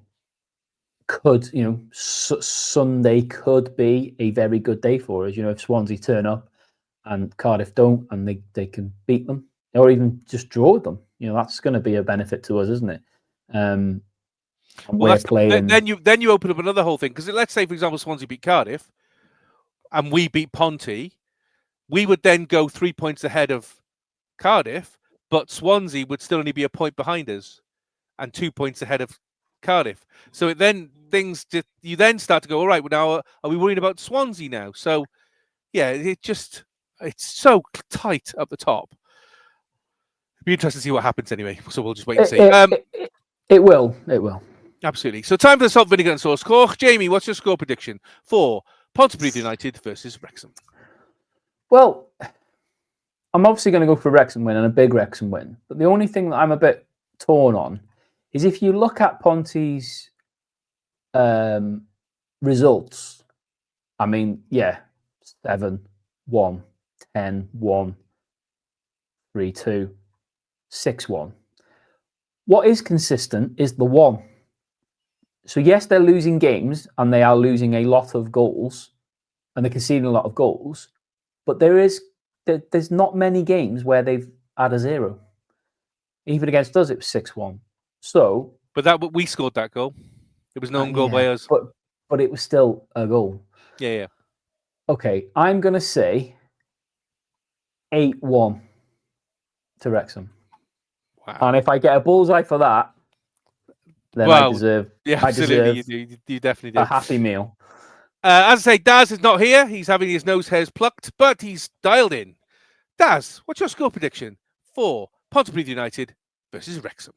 Sunday could be a very good day for us. If Swansea turn up and Cardiff don't, and they can beat them or even just draw with them, that's going to be a benefit to us, isn't it? We're playing. Then you open up another whole thing because let's say, for example, Swansea beat Cardiff and we beat Ponty, we would then go 3 points ahead of Cardiff, but Swansea would still only be a point behind us and 2 points ahead of Cardiff. So you then start to go, all right, well, now are we worrying about Swansea now? So yeah, it's so tight up the top. It'd be interesting to see what happens anyway. So we'll just wait and see. It will. Absolutely. So time for the salt, vinegar and sauce. Koch, Jamie, what's your score prediction for Pontypridd United versus Wrexham? Well, I'm obviously going to go for a Wrexham win and a big Wrexham win. But the only thing that I'm a bit torn on is if you look at Ponty's results, I mean, 7-1, 10-1, 3-2, 6-1. What is consistent is the 1. So yes, they're losing games and they are losing a lot of goals and they're conceding a lot of goals, but there's not many games where they've had a 0. Even against us, it was 6-1. So, but we scored that goal. It was no own goal by us. But it was still a goal. Yeah. Okay, I'm going to say 8-1 to Wrexham. Wow. And if I get a bullseye for that, then I deserve. Yeah, absolutely. You definitely do. A happy meal. As I say, Daz is not here. He's having his nose hairs plucked, but he's dialed in. Daz, what's your score prediction for Pontypridd United versus Wrexham?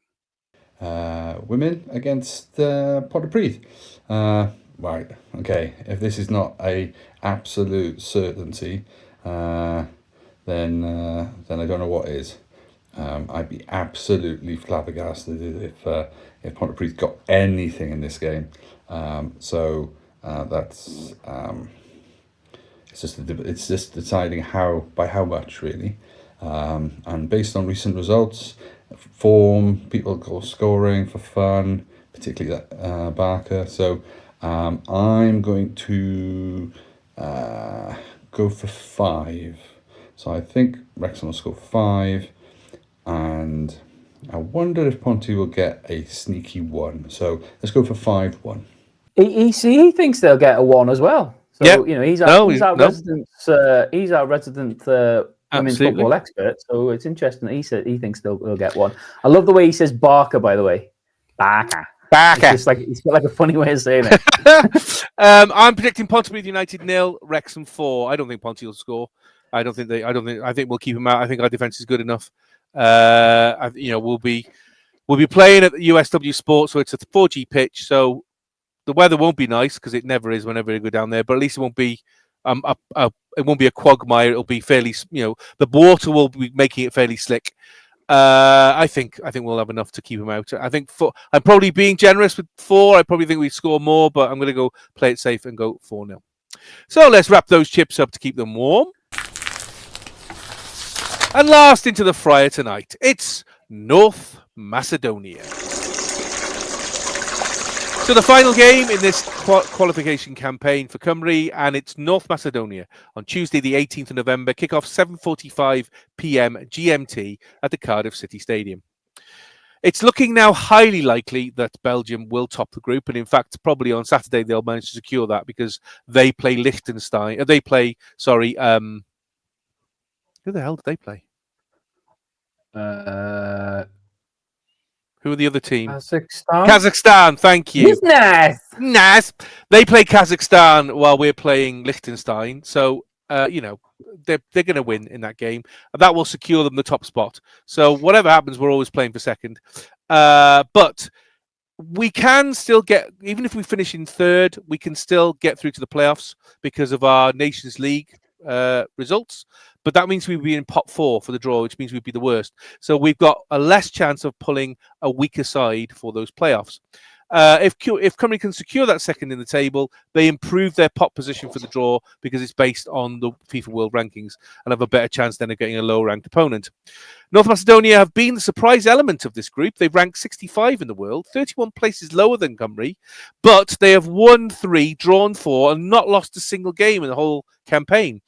Women against Pontypridd. Right. Okay. If this is not a absolute certainty, then I don't know what is. I'd be absolutely flabbergasted if Pontypridd got anything in this game. So that's it's just deciding by how much really, and based on recent results, form, people go scoring for fun, particularly that Barker. So I'm going to go for 5. So I think Wrexham will score 5. And I wonder if Ponty will get a sneaky 1. So let's go for 5-1. He thinks they'll get a 1 as well. So he's our resident women's football expert. So it's interesting that he thinks they'll get 1. I love the way he says Barker, by the way. Barker. It's got like a funny way of saying it. I'm predicting Pontypridd United 0, Wrexham 4. I don't think Ponty will score. I think we'll keep him out. I think our defense is good enough. We'll be playing at the USW Sports, so it's a 4G pitch. So the weather won't be nice because it never is whenever we go down there. But at least it won't be a quagmire. It'll be fairly, the water will be making it fairly slick. I think we'll have enough to keep them out. I think I'm probably being generous with 4. I probably think we score more, but I'm going to go play it safe and go 4-0. So let's wrap those chips up to keep them warm. And last into the fryer tonight, it's North Macedonia. So the final game in this qualification campaign for Cymru, and it's North Macedonia on Tuesday the 18th of November, kick-off 7:45 p.m. GMT at the Cardiff City Stadium. It's looking now highly likely that Belgium will top the group, and in fact, probably on Saturday they'll manage to secure that because they play Lichtenstein. Who the hell did they play? Who are the other team? Kazakhstan, thank you. Nice. They play Kazakhstan while we're playing Liechtenstein. So, they're going to win in that game. That will secure them the top spot. So whatever happens, we're always playing for second. But we can still get, even if we finish in third, we can still get through to the playoffs because of our Nations League results. But that means we'd be in pot 4 for the draw, which means we'd be the worst. So we've got a less chance of pulling a weaker side for those playoffs. If Cymru can secure that second in the table, they improve their pot position for the draw because it's based on the FIFA World Rankings and have a better chance then of getting a low-ranked opponent. North Macedonia have been the surprise element of this group. They've ranked 65 in the world, 31 places lower than Cymru, but they have won 3, drawn 4, and not lost a single game in the whole campaign.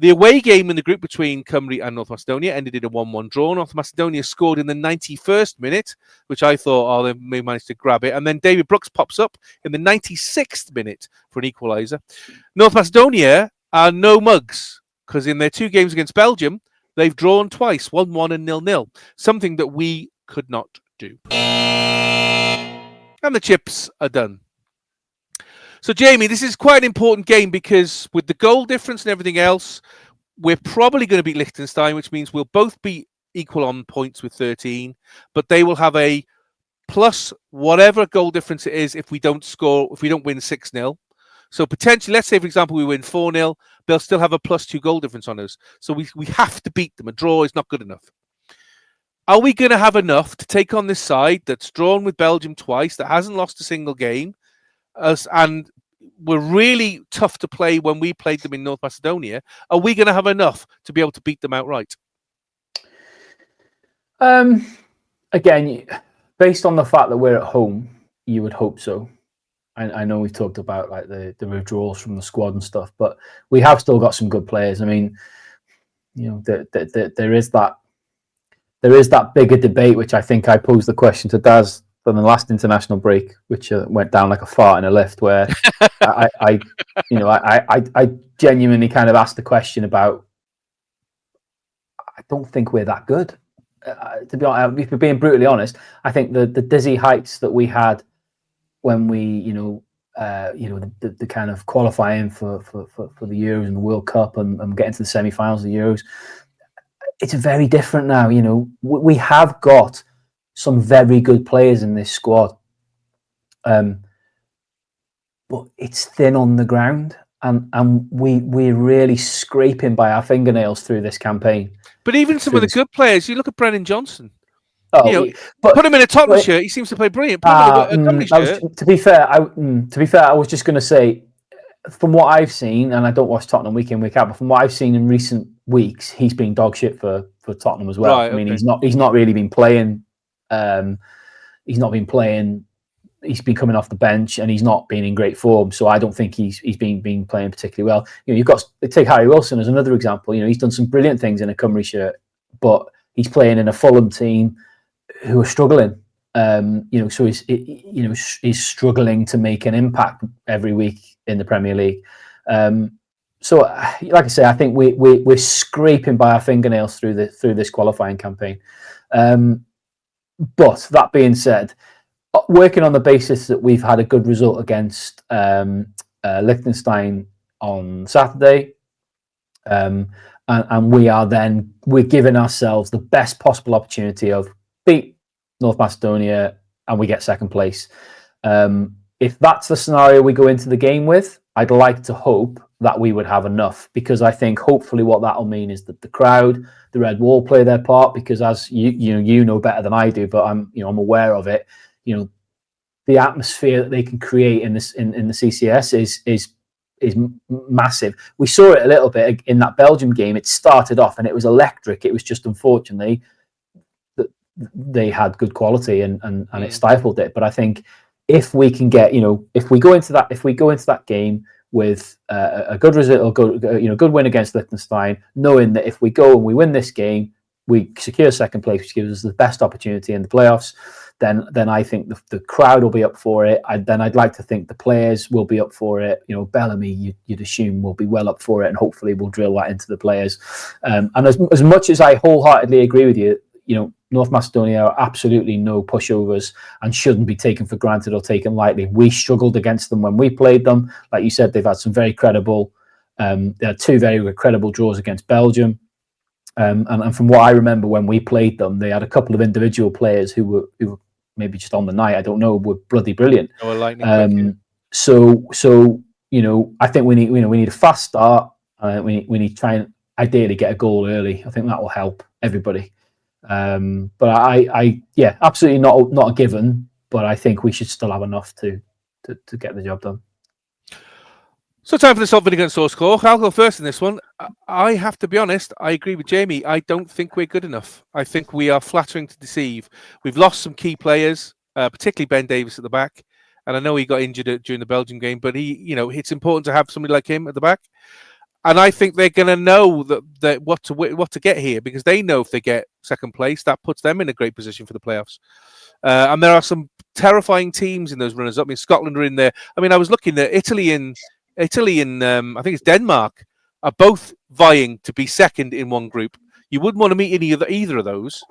The away game in the group between Cymru and North Macedonia ended in a 1-1 draw. North Macedonia scored in the 91st minute, which I thought, they may manage to grab it. And then David Brooks pops up in the 96th minute for an equaliser. North Macedonia are no mugs, because in their 2 games against Belgium, they've drawn twice, 1-1 and 0-0, something that we could not do. And the chips are done. So, Jamie, this is quite an important game because with the goal difference and everything else, we're probably going to beat Liechtenstein, which means we'll both be equal on points with 13, but they will have a plus whatever goal difference it is if we don't win 6-0. So potentially, let's say, for example, we win 4-0, they'll still have a +2 goal difference on us. So we have to beat them. A draw is not good enough. Are we going to have enough to take on this side that's drawn with Belgium twice, that hasn't lost a single game, and were really tough to play when we played them in North Macedonia? Are we going to have enough to be able to beat them outright? Again, based on the fact that we're at home, you would hope so. I know we've talked about like the withdrawals from the squad and stuff, but we have still got some good players. I mean, there is that bigger debate, which I think I posed the question to Daz from the last international break, which went down like a fart in a lift, where I genuinely kind of asked the question about, I don't think we're that good. To be honest, if we're being brutally honest, I think the dizzy heights that we had when we, the kind of qualifying for the Euros and the World Cup and getting to the semi-finals of the Euros, it's very different now. We have got some very good players in this squad, but it's thin on the ground, and we're really scraping by our fingernails through this campaign. But even some of the good players, you look at Brennan Johnson. Put him in a Tottenham shirt, he seems to play brilliant. Put him in a shirt. To be fair, I was just going to say, from what I've seen, and I don't watch Tottenham week in, week out, but from what I've seen in recent weeks, he's been dog shit for Tottenham as well. Right, I mean, he's not really been playing. He's not been playing. He's been coming off the bench, and he's not been in great form. So I don't think he's been playing particularly well. You've got to take Harry Wilson as another example. He's done some brilliant things in a Cymru shirt, but he's playing in a Fulham team who are struggling. So he's struggling to make an impact every week in the Premier League. So, like I say, I think we're scraping by our fingernails through this qualifying campaign. But that being said, working on the basis that we've had a good result against Liechtenstein on Saturday, and we're giving ourselves the best possible opportunity of beat North Macedonia and we get second place. If that's the scenario we go into the game with, I'd like to hope that we would have enough, because I think hopefully what that'll mean is that the crowd, the red wall, play their part, because as you know better than I do, but I'm aware of it. The atmosphere that they can create in this in the CCS is massive. We saw it a little bit in that Belgium game. It started off and it was electric. It was just unfortunately that they had good quality and it stifled it. But I think if we can get, if we go into that game with a good result, or good win against Lichtenstein, knowing that if we go and we win this game, we secure second place, which gives us the best opportunity in the playoffs. Then I think the crowd will be up for it. I'd like to think the players will be up for it. Bellamy, you'd assume, will be well up for it, and hopefully we'll drill that into the players. And as much as I wholeheartedly agree with you, North Macedonia are absolutely no pushovers and shouldn't be taken for granted or taken lightly. We struggled against them when we played them. Like you said, they've had some very credible. They had two very credible draws against Belgium. And from what I remember when we played them, they had a couple of individual players who were maybe just on the night, I don't know, were bloody brilliant. So I think we need a fast start. We need to try and ideally get a goal early. I think that will help everybody. But I absolutely not a given. But I think we should still have enough to get the job done. So time for the salt vinegar and sauce score. I'll go first in this one. I have to be honest, I agree with Jamie. I don't think we're good enough. I think we are flattering to deceive. We've lost some key players, particularly Ben Davies at the back. And I know he got injured during the Belgian game, but it's important to have somebody like him at the back. And I think they're going to know that what to get here, because they know if they get second place, that puts them in a great position for the playoffs. And there are some terrifying teams in those runners-up. I mean, Scotland are in there. I mean, I was looking at Italy and I think it's Denmark, are both vying to be second in one group. You wouldn't want to meet either of those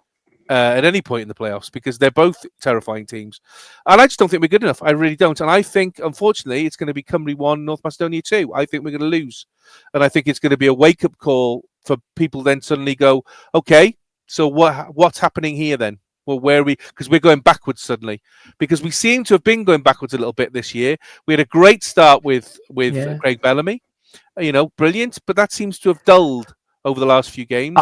at any point in the playoffs, because they're both terrifying teams. And I just don't think we're good enough. I really don't. And I think, unfortunately, it's going to be Cymru 1, North Macedonia 2. I think we're going to lose. And I think it's going to be a wake-up call for people then suddenly go, okay, so what's happening here then? Well, where are we? Because we're going backwards suddenly. Because we seem to have been going backwards a little bit this year. We had a great start with Craig Bellamy, brilliant. But that seems to have dulled over the last few games.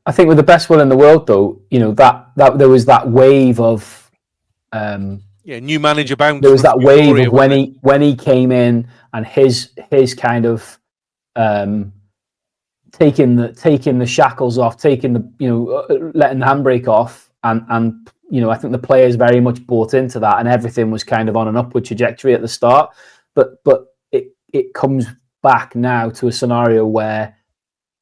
I think with the best will in the world, though, that there was that wave of new manager bounce. There was that wave of when he came in and his kind of taking the shackles off, letting the handbrake off. And I think the players very much bought into that, and everything was kind of on an upward trajectory at the start. But it comes back now to a scenario where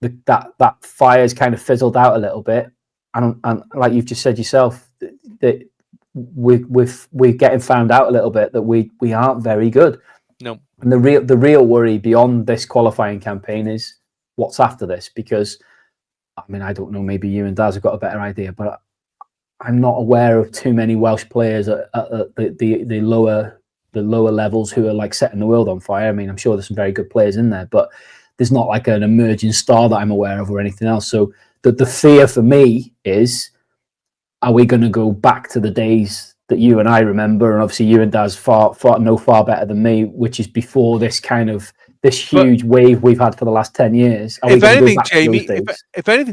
that fire's kind of fizzled out a little bit, and like you've just said yourself, that we're getting found out a little bit that we aren't very good. No. And the real worry beyond this qualifying campaign is what's after this, because I mean, I don't know, maybe you and Daz have got a better idea, but I'm not aware of too many Welsh players at the lower levels who are like setting the world on fire. I mean, I'm sure there's some very good players in there, but there's not like an emerging star that I'm aware of or anything else. So the fear for me is, are we going to go back to the days that you and I remember? And obviously you and Daz far better than me, which is before this huge wave we've had for the last 10 years. If anything,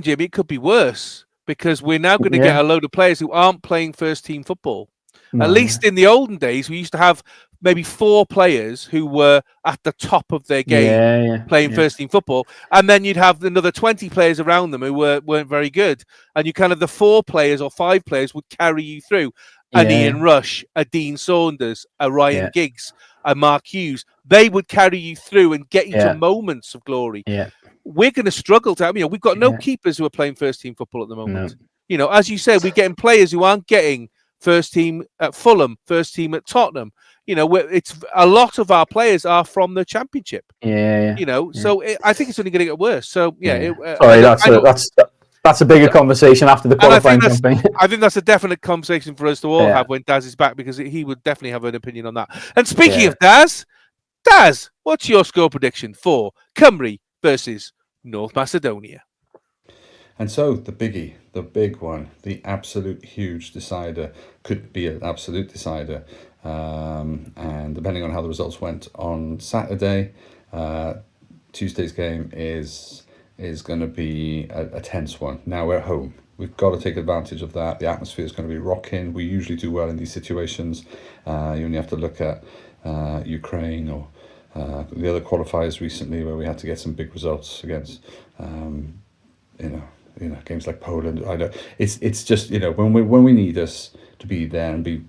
Jamie, it could be worse. Because we're now going to get a load of players who aren't playing first-team football. No. At least in the olden days, we used to have maybe 4 players who were at the top of their game playing first-team football. And then you'd have another 20 players around them who weren't very good. And you kind of, the 4 players or 5 players would carry you through. An Ian Rush, a Dean Saunders, a Ryan Giggs, a Mark Hughes. They would carry you through and get you to moments of glory. Yeah. We're going to struggle to. We've got no keepers who are playing first team football at the moment. No. As you said, we're getting players who aren't getting first team at Fulham, first team at Tottenham. It's a lot of our players are from the Championship. So I think it's only going to get worse. So sorry, that's a bigger conversation after the qualifying campaign. I think that's a definite conversation for us to all have when Daz is back, because he would definitely have an opinion on that. And speaking of Daz, what's your score prediction for Cymru versus North Macedonia? And so the biggie, the big one, the absolute huge decider, could be an absolute decider. And depending on how the results went on Saturday, Tuesday's game is going to be a tense one. Now we're at home. We've got to take advantage of that. The atmosphere is going to be rocking. We usually do well in these situations. You only have to look at Ukraine or the other qualifiers recently where we had to get some big results against, games like Poland. I know it's just when we need us to be there and be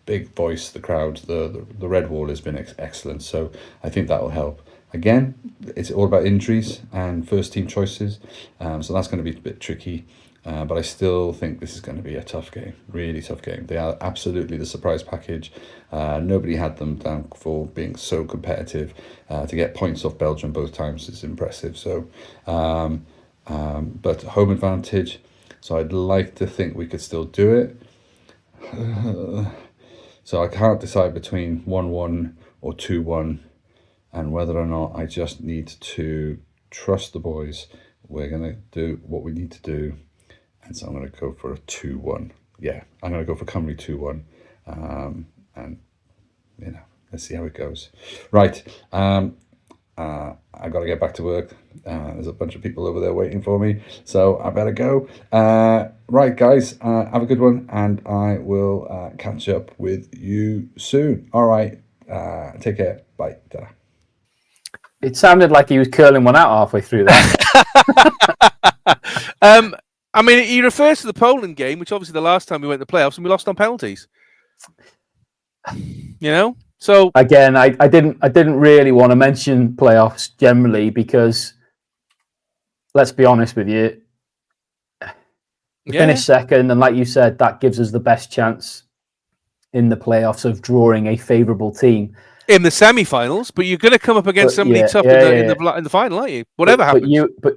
big voice, the crowd, the red wall has been excellent. So I think that will help. Again, it's all about injuries and first team choices, so that's going to be a bit tricky. But I still think this is going to be a tough game, really tough game. They are absolutely the surprise package. Nobody had them down for being so competitive. To get points off Belgium both times is impressive. So, but home advantage. So I'd like to think we could still do it. So I can't decide between 1-1 or 2-1, and whether or not I just need to trust the boys. We're going to do what we need to do. And so I'm going to go for a 2-1. Yeah, I'm going to go for Cymru 2-1. And, let's see how it goes. Right. I've got to get back to work. There's a bunch of people over there waiting for me. So I better go. Right, guys, have a good one. And I will catch up with you soon. All right. Take care. Bye. Ta-da. It sounded like he was curling one out halfway through that. I mean, he refers to the Poland game, which obviously the last time we went to playoffs and we lost on penalties. So again, I didn't really want to mention playoffs generally because, let's be honest with you, we finished second, and like you said, that gives us the best chance in the playoffs of drawing a favourable team in the semi-finals. But you're going to come up against somebody tough in the final, aren't you? Whatever happens.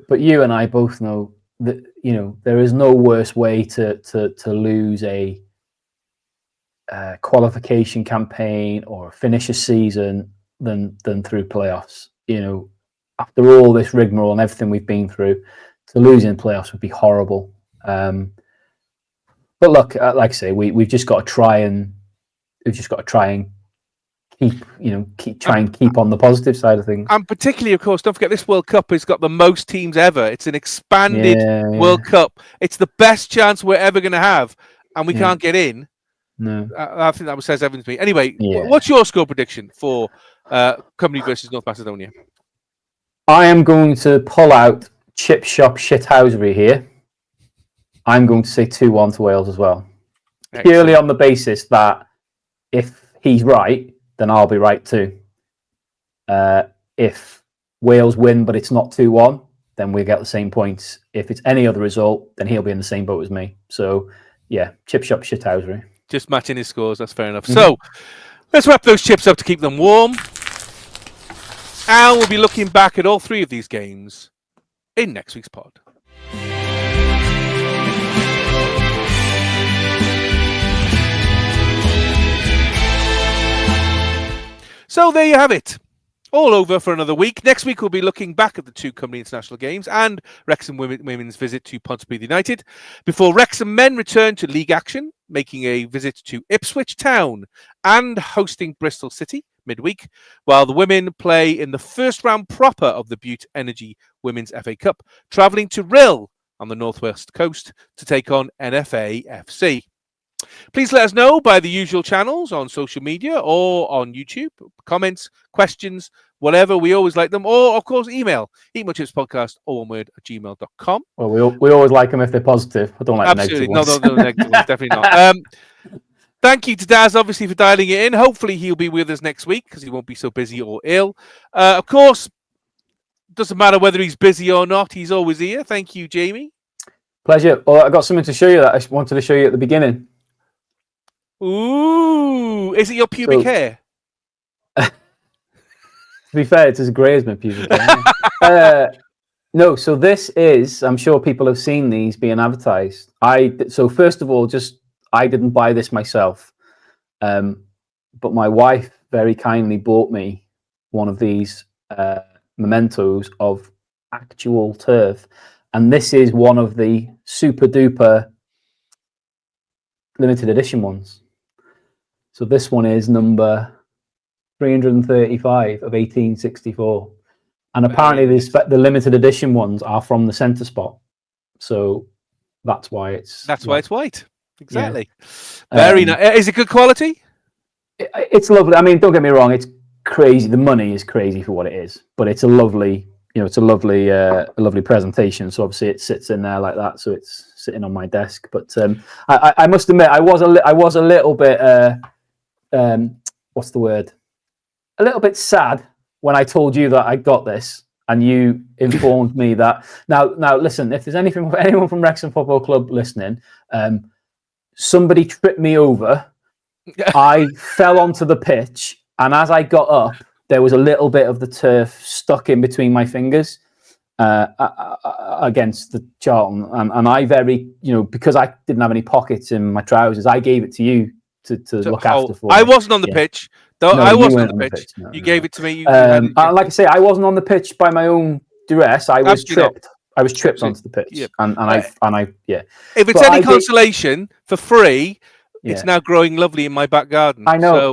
But you and I both know that there is no worse way to lose a qualification campaign or finish a season than through playoffs. After all this rigmarole and everything we've been through, to lose in playoffs would be horrible. But look, like I say, we've just got to try and keep on the positive side of things. And particularly, of course, don't forget this World Cup has got the most teams ever. It's an expanded World Cup. It's the best chance we're ever going to have, and we can't get in. No, I think that says everything to me. Anyway, what's your score prediction for Cymru versus North Macedonia? I am going to pull out chip shop shithousery here. I'm going to say 2-1 to Wales as well. Excellent. Purely on the basis that if he's right, then I'll be right too. If Wales win but it's not 2-1, then we get the same points. If it's any other result, then he'll be in the same boat as me. So, yeah, chip shop shithousery. Just matching his scores, that's fair enough. So, let's wrap those chips up to keep them warm. And we'll be looking back at all three of these games in next week's pod. So there you have it. All over for another week. Next week, we'll be looking back at the two Cymru International Games and Wrexham Women's visit to Pontypridd United before Wrexham Men return to league action, making a visit to Ipswich Town and hosting Bristol City midweek, while the women play in the first round proper of the Bute Energy Women's FA Cup, travelling to Rhyl on the northwest coast to take on NFA FC. Please let us know by the usual channels on social media or on YouTube. Comments, questions, whatever. We always like them. Or, of course, email eatmychipspodcast, all one word, @gmail.com. Well, we always like them if they're positive. I don't like the negative ones. No, negative ones, definitely not. Thank you to Daz, obviously, for dialing it in. Hopefully, he'll be with us next week because he won't be so busy or ill. Of course, doesn't matter whether he's busy or not. He's always here. Thank you, Jamie. Pleasure. Well, I got something to show you that I wanted to show you at the beginning. Ooh, is it your pubic hair? To be fair, it's as grey as my pubic hair. No, so this is, I'm sure people have seen these being advertised. So first of all, I didn't buy this myself, but my wife very kindly bought me one of these mementos of actual turf. And this is one of the super duper limited edition ones. So this one is number 335 of 1864. And apparently the limited edition ones are from the centre spot. So that's why it's... That's why it's white. Exactly. Yeah. Very nice. Is it good quality? It's lovely. I mean, don't get me wrong. It's crazy. The money is crazy for what it is. But it's a lovely... it's a lovely presentation. So obviously it sits in there like that. So it's sitting on my desk. But I must admit, I was a little bit, what's the word? A little bit sad when I told you that I got this, and you informed me that. Now listen, if there's anyone from Wrexham Football Club listening, somebody tripped me over. I fell onto the pitch, and as I got up, there was a little bit of the turf stuck in between my fingers against the Charlton. And I because I didn't have any pockets in my trousers, I gave it to you to look after for me. I wasn't on the pitch. No, I wasn't on the pitch. No, you gave it to me. Like I say, I wasn't on the pitch by my own duress. I was tripped. I was tripped onto the pitch. Yeah. And I. If it's any consolation, for free, it's now growing lovely in my back garden. I know,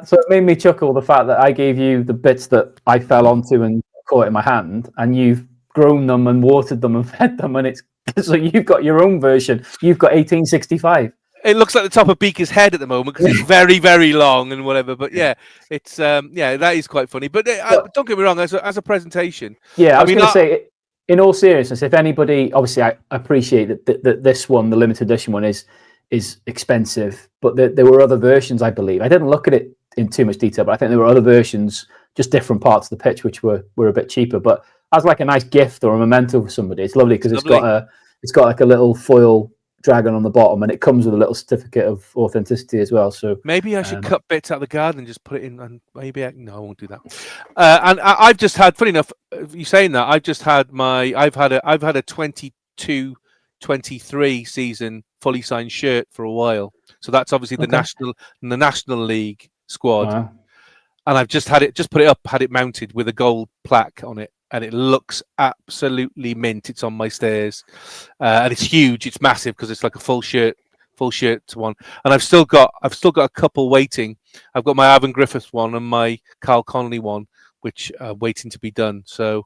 so it made me chuckle, the fact that I gave you the bits that I fell onto and caught in my hand, and you've grown them and watered them and fed them, and it's so you've got your own version. You've got 1865. It looks like the top of Beaker's head at the moment because it's very, very long and whatever. But it's that is quite funny. But don't get me wrong, as a presentation. Yeah, I was going to say, in all seriousness, if anybody, obviously, I appreciate that this one, the limited edition one, is expensive, but there were other versions, I believe. I didn't look at it in too much detail, but I think there were other versions, just different parts of the pitch, which were a bit cheaper. But as like a nice gift or a memento for somebody, it's lovely because it's got like a little foil dragon on the bottom, and it comes with a little certificate of authenticity as well. So maybe I should cut bits out of the garden and just put it in, and maybe I won't do that. And I've just had, funny enough, you saying that, I've had a 22-23 season fully signed shirt for a while. So that's obviously the National League squad. Wow. And I've just had it mounted with a gold plaque on it. And it looks absolutely mint. It's on my stairs, and it's huge. It's massive because it's like a full shirt one. And I've still got a couple waiting. I've got my Ivan Griffiths one and my Carl Connolly one, which are waiting to be done. So,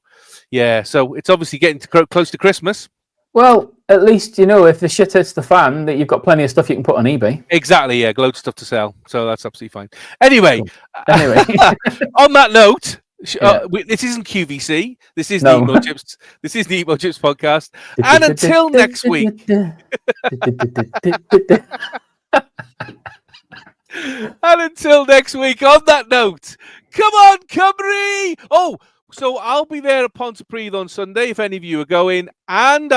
so it's obviously getting close to Christmas. Well, at least if the shit hits the fan, that you've got plenty of stuff you can put on eBay. Exactly, yeah, loads of stuff to sell. So that's absolutely fine. Anyway, on that note. This isn't QVC. This is the Emo Chips. This is the Emo Chips podcast. And until next week. On that note, come on, Cymru! Oh, so I'll be there at Pontypridd on Sunday if any of you are going, and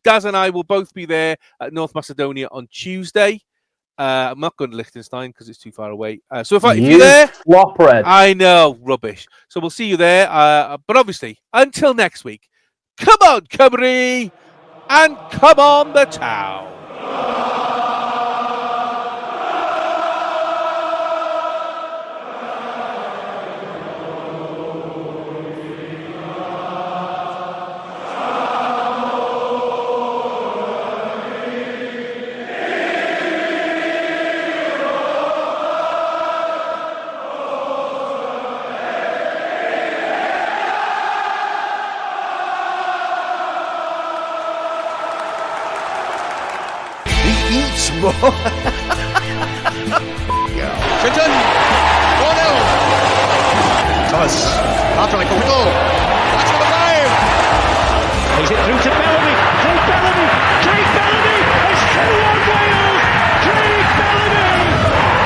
Daz and I will both be there at North Macedonia on Tuesday. I'm not going to Lichtenstein because it's too far away. So if you're there, Flopred. I know, rubbish. So we'll see you there. But obviously, until next week, come on, Cymru, and come on the town. Clinton, 4-0. Thomas, after like a goal. That's number 5. Plays it through to Bellamy. Craig Bellamy. It's 2-1 Wales. Craig Bellamy.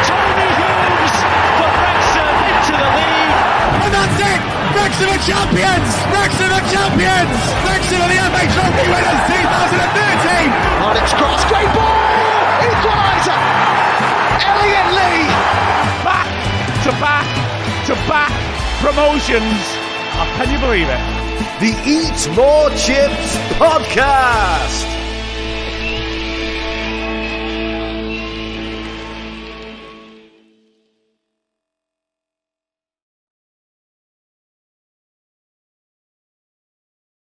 Tony Hughes for Wrexham into the lead. And that's it. Wrexham are champions. Wrexham are champions. Wrexham are the FA Trophy winners 2013. Alex Cross, great ball. Equaliser! Elliot Lee! Back to back promotions. Can you believe it? The Eat More Chips podcast.